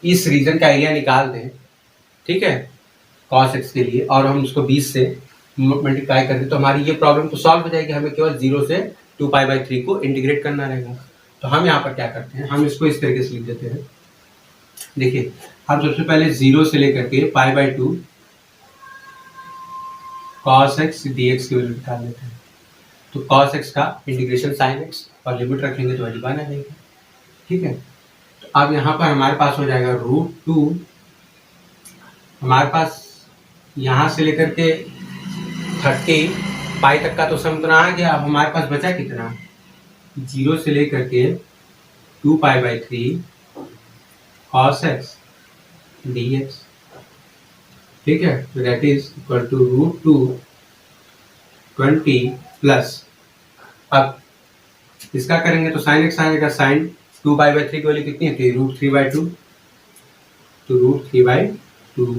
इस रीजन का एरिया निकाल दें, ठीक है, cos x के लिए, और हम उसको 20 से मल्टीप्लाई कर दें, तो हमारी ये प्रॉब्लम तो सॉल्व हो जाएगी। हमें केवल 0 से 2 पाई बाई 3 को इंटीग्रेट करना रहेगा। तो हम यहाँ पर क्या करते हैं, हम इसको इस तरीके से लिख देते हैं। देखिए, हम सबसे पहले 0 से लेकर के पाई बाई 2 cos x dx की वैल्यू निकाल लेते हैं। तो cos x का इंटीग्रेशन sin x और लिमिट रखेंगे तो वैल्यू 1 आ जाएगी, ठीक है। तो अब यहाँ पर हमारे पास हो जाएगा √2, हमारे पास यहाँ से लेकर के 30 पाई तक का तो सम इतना आ गया। अब हमारे पास बचा कितना, 0 से लेकर के 2 pi by 3 cos x dx, ठीक है। तो that is equal to √2 20 plus, अब इसका करेंगे तो sin x आएगा, sin 2 पाई बाई 3 की वैल्यू कितनी थी, √3/2, तो √3/2।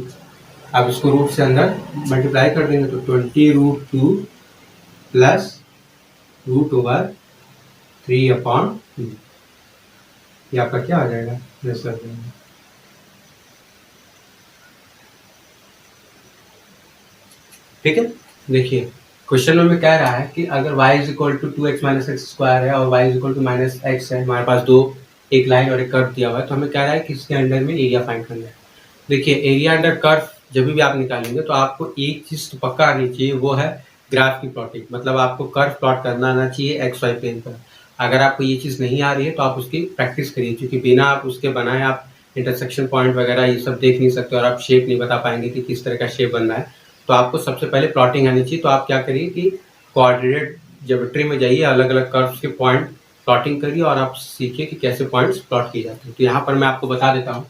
अब इसको रूट से अंदर मल्टीप्लाई कर देंगे तो 20√2 प्लस √3/2। ये आपका क्या आ जाएगा, प्लस कर देंगे, ठीक है। देखिए, क्वेश्चन में कह रहा है कि अगर y is equal to 2x minus x square है और y is equal to minus x है, हमारे पास दो, एक लाइन और एक कर्व दिया हुआ है, तो हमें कह रहा है कि इसके अंडर में एरिया फाइंड करना है। देखिए, एरिया अंडर कर्व जब भी आप निकालेंगे तो आपको एक चीज तो पक्का आनी चाहिए, वो है ग्राफ की प्लॉटिंग। मतलब आपको कर्व प्लॉट करना आना चाहिए एक्स वाई प्लेन पर। अगर आपको ये चीज़ नहीं आ रही है तो आप उसकी प्रैक्टिस करिए, क्योंकि बिना आप उसके बनाए आप इंटरसेक्शन पॉइंट वगैरह ये सब देख नहीं सकते और आप शेप नहीं बता पाएंगे कि किस तरह का शेप बनना है। तो आपको सबसे पहले प्लॉटिंग आनी चाहिए। तो आप क्या करिए कि कोऑर्डिनेट ज्योमेट्री में जाइए, अलग अलग कर्व्स के पॉइंट प्लॉटिंग करिए और आप सीखिए कि कैसे पॉइंट्स प्लॉट किए जाते हैं। तो यहाँ पर मैं आपको बता देता हूँ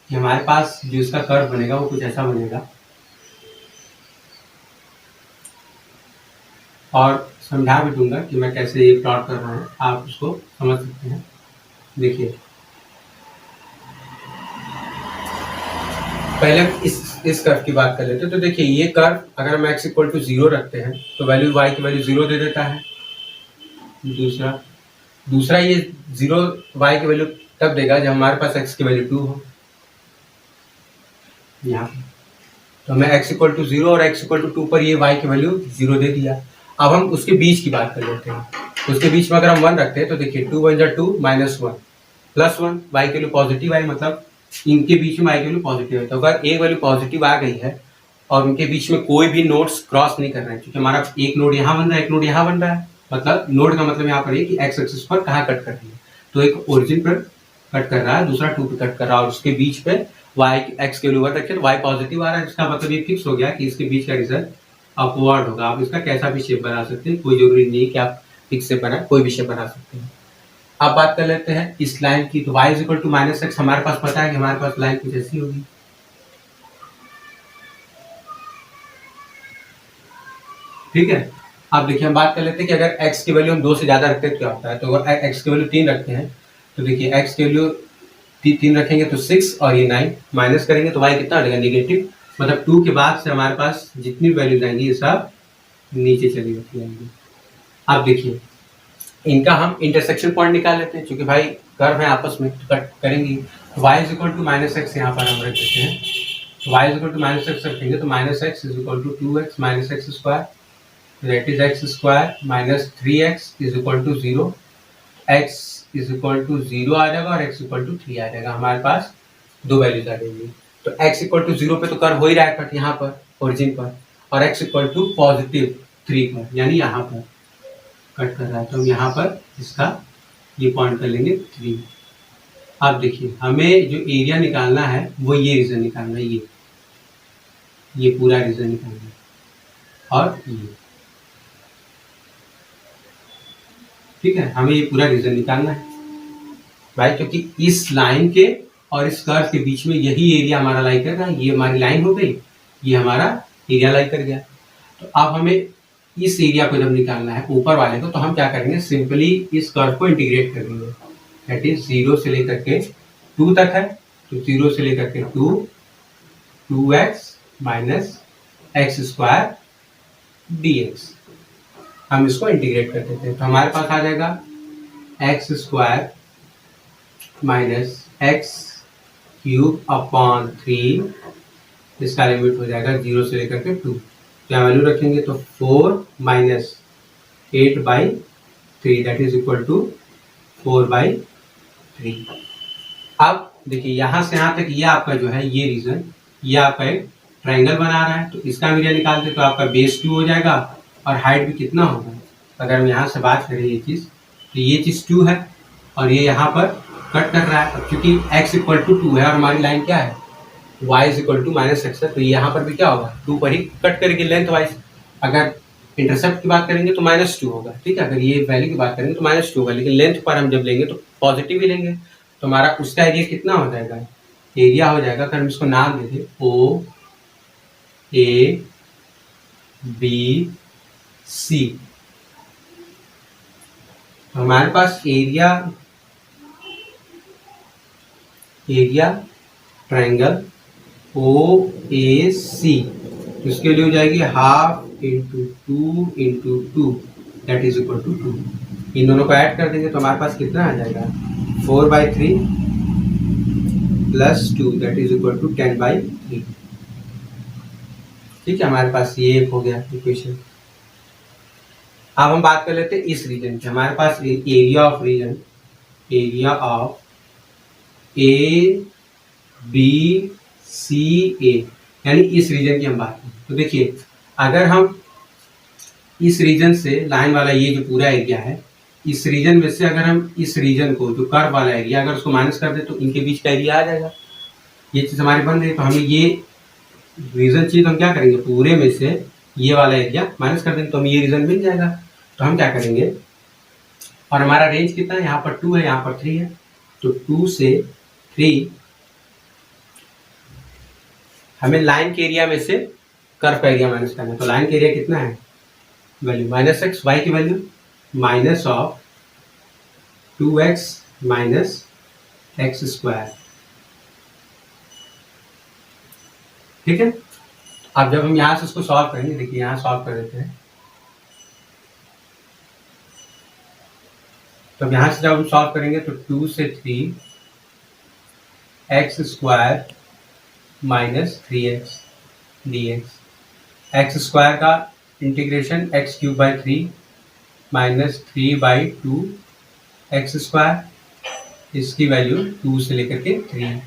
कि हमारे पास जो इसका कर्व बनेगा वो कुछ ऐसा बनेगा, और समझा भी दूंगा कि मैं कैसे ये प्लॉट कर रहा हूँ, आप उसको समझ सकते हैं। देखिए, पहले हम इस कर्व की बात कर लेते हैं। तो देखिए, ये कर्व अगर हम x इक्वल टू 0 रखते हैं तो वैल्यू y की वैल्यू 0 दे देता है। दूसरा ये 0 y की वैल्यू तब देगा जब हमारे पास x की वैल्यू 2 हो। यहाँ तो हमें x इक्वल टू 0 और x इक्वल टू 2 पर ये y की वैल्यू 0 दे दिया। अब हम उसके बीच की बात कर लेते हैं। उसके बीच में अगर हम 1 रखते हैं तो देखिए 2 1 जा 2 माइनस 1 प्लस 1, y की वैल्यू पॉजिटिव आई, मतलब इनके बीच में y की वैल्यू पॉजिटिव है। तो अगर एक वैल्यू पॉजिटिव आ गई है और उनके बीच में कोई भी नोड्स क्रॉस नहीं कर रहे हैं, क्योंकि हमारा एक नोड यहाँ बन रहा है, एक नोड यहाँ बन रहा है, मतलब नोड का मतलब यहाँ पर है कि x एक्सिस पर कहाँ कट कर रही है। तो एक ओरिजिन पर कट कर रहा है, दूसरा 2 पे कट कर रहा है, और उसके बीच पे y x के वैल्यू 1 रखे तो y पॉजिटिव आ रहा है। इसका मतलब ये फिक्स हो गया कि इसके बीच का रिजल्ट अपवर्ड होगा। आप इसका कैसा भी शेप बना सकते हैं, कोई जरूरी नहीं कि आप फिक्स से बना, कोई भी शेप बना सकते हैं। अब बात कर लेते हैं इस लाइन की। तो y is equal to minus x, हमारे पास पता है कि हमारे पास लाइन कुछ ऐसी होगी, ठीक है। अब देखिए, हम बात कर लेते हैं कि अगर x की वैल्यू हम 2 से ज्यादा रखते हैं तो क्या होता है। तो अगर x की वैल्यू 3 रखते हैं तो देखिए x की वैल्यू 3 रखेंगे तो 6 और ये 9, माइनस करेंगे तो y कितना रहेगा, नेगेटिव। मतलब 2 के बाद से हमारे पास जितनी वैल्यूज आएंगी ये सब नीचे चली जाएंगी। अब देखिए, इनका हम इंटरसेक्शन पॉइंट निकाल लेते हैं, क्योंकि भाई कर्व है आपस में तो कट करेंगे। तो y is equal to minus x यहाँ पर हम रख देते हैं। तो y is equal to minus x रखेंगे तो minus x is equal to 2x minus x square, that is x square minus 3x is equal to 0। x is equal to 0 आ जाएगा और x इक्वल टू 3 आ जाएगा। हमारे पास दो values आ जाएंगी। तो x इक्वल टू 0 पे तो कर्व हो ही रहा है कट यहाँ पर ओरिजिन पर, और x इक्वल टू पॉजिटिव 3 पर, यानी यहाँ पर कट कर रहा है। तो हम यहाँ पर इसका ये पॉइंट कर लेंगे 3। अब देखिए, हमें जो एरिया निकालना है वो ये रीजन निकालना है, ये पूरा रीजन निकालना है, और ये, ठीक है, हमें ये पूरा रीजन निकालना है भाई, क्योंकि इस लाइन के और इस कर्व के बीच में यही एरिया हमारा लाई कर रहा है। ये हमारी लाइन हो गई, ये हमारा एरिया लाई कर गया। तो अब हमें इस एरिया को जब निकालना है ऊपर वाले को, तो हम क्या करेंगे, सिंपली इस कर्व को इंटीग्रेट करेंगे। दैट इज 0 से लेकर के 2 तक है, तो 0 से लेकर के 2, 2x minus x square dx। हम इसको इंटीग्रेट कर देते हैं तो हमारे पास आ जाएगा x square minus x cube upon 3, इसका लिमिट हो जाएगा 0 से लेकर के 2। क्या वैल्यू रखेंगे तो 4 minus 8/3 that is equal to 4/3। अब देखिए यहाँ से यहाँ तक ये आपका जो है ये रीजन, ये आपका एक ट्रायंगल बना रहा है, तो इसका एरिया निकालते तो आपका बेस 2 हो जाएगा और हाइट भी कितना होगा। अगर हम यहाँ से बात करें ये चीज़, तो ये चीज़ 2 है और ये यहाँ पर कट कर रहा है। अब क्योंकि x इक्वल टू 2 है और हमारी लाइन क्या है y is equal to minus x है, तो यहाँ पर भी क्या होगा 2 पर ही कट करेगी लेंथ वाइज। अगर इंटरसेप्ट की बात करेंगे तो -2 होगा, ठीक है। अगर ये वैल्यू की बात करेंगे तो -2 होगा, लेकिन लेंथ पर हम जब लेंगे तो पॉजिटिव ही लेंगे, तो हमारा उसका एरिया कितना हो जाएगा, एरिया हो जाएगा, अगर हम इसको नाम दे दें ओ ए बी सी, तो हमारे पास एरिया ट्रायंगल ओ ए सी, इसके लिए हो जाएगी 1/2 into 2 into 2 that is equal to 2। इन दोनों को ऐड कर देंगे तो हमारे पास कितना आ जाएगा 4/3 plus 2 that is equal to 10/3। ठीक है, हमारे पास ये एक हो गया इक्वेशन। अब हम बात कर लेते हैं इस रीजन की। हमारे पास area of region, area of A B C A, यानी इस रीजन की हम बात करें तो देखिए अगर हम इस रीजन से लाइन वाला ये जो पूरा एरिया है, इस रीजन में से अगर हम इस रीजन को जो कर्व वाला एरिया अगर उसको माइनस कर दे तो इनके बीच का एरिया आ जाएगा। ये चीज़ हमारी बन रही है, तो हमें ये रीजन चाहिए तो हम क्या करेंगे, पूरे में से ये वाला एरिया माइनस कर देंगे तो हमें ये रीजन मिल जाएगा। तो हम क्या करेंगे, और हमारा रेंज कितना है, यहाँ पर 2 है, यहाँ पर 3 है, तो 2 से 3 हमें लाइन के एरिया में से कर्व का एरिया माइनस करना है। तो लाइन के एरिया कितना है, वैल्यू -x, y की value minus of 2x minus x square. ठीक है, अब जब हम यहाँ से इसको सॉल्व करेंगे, देखिए यहाँ सॉल्व कर देते हैं, तो यहाँ से जब हम सॉल्व करेंगे तो 2 से 3 x square minus 3x dx। X square का integration x³ 3 minus 3/2 x square, इसकी वैल्यू 2 से लेकर के 3।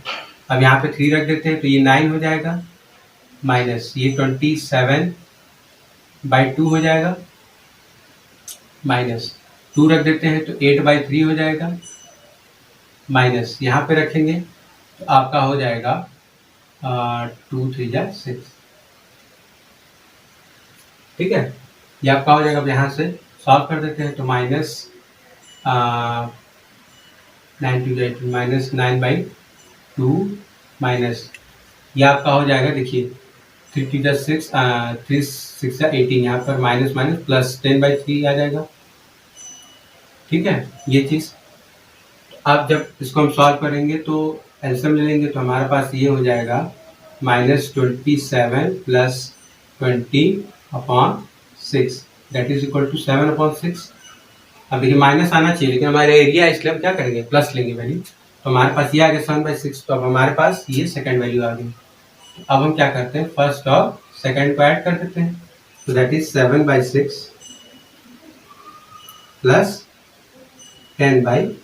अब यहाँ पे 3 रख देते हैं तो ये 9 हो जाएगा, माइनस ये 27/2 हो जाएगा, माइनस 2 रख देते हैं तो 8/3 हो जाएगा, माइनस यहाँ पे रखेंगे तो आपका हो जाएगा 2 3 जा 6। ठीक है, ये आपका हो जाएगा। अब यहाँ से सॉल्व कर देते हैं तो माइनस 9/2 माइनस ये आपका हो जाएगा, देखिए 3 2 6 3 6 18, यहाँ पर माइनस माइनस प्लस 10/3 आ जाएगा। ठीक है, ये चीज़ अब जब इसको हम सॉल्व करेंगे तो एलसीएम ले लेंगे तो हमारे पास ये हो जाएगा -27 plus 20/6 that is equal to 7/6। अब देखिए माइनस आना चाहिए लेकिन हमारा एरिया, इसलिए हम क्या करेंगे प्लस लेंगे वैल्यू, तो हमारे पास ये आ गया 7/6। तो अब हमारे पास ये सेकंड वैल्यू आ गई। अब हम क्या करते हैं, फर्स्ट और सेकंड को ऐड कर देते हैं, तो दैट इज 7/6 प्लस 10/3।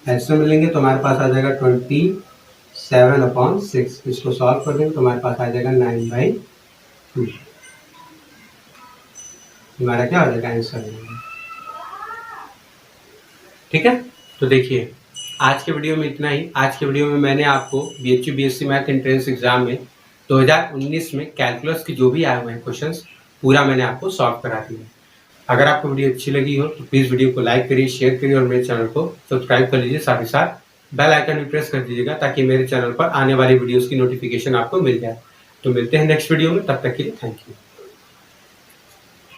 ऐसे मिलेंगे तो हमारे पास आ जाएगा 27/6। इसको सॉल्व कर देंगे तो हमारे पास आ जाएगा 9/2। हमारा क्या हो जाएगा आंसर। ठीक है, तो देखिए आज के वीडियो में इतना ही। आज के वीडियो में मैंने आपको BHU BSc math entrance exam में 2019 में कैलकुलस के जो भी आए हुए हैं क्वेश्चंस पूरा मैंने आपको सॉल्व करा दिया। अगर आपको वीडियो अच्छी लगी हो तो प्लीज़ वीडियो को लाइक करिए, शेयर करिए और मेरे चैनल को सब्सक्राइब कर लीजिए। साथ ही साथ बेल आइकन भी प्रेस कर दीजिएगा ताकि मेरे चैनल पर आने वाली वीडियोस की नोटिफिकेशन आपको मिल जाए। तो मिलते हैं नेक्स्ट वीडियो में, तब तक के लिए थैंक यू।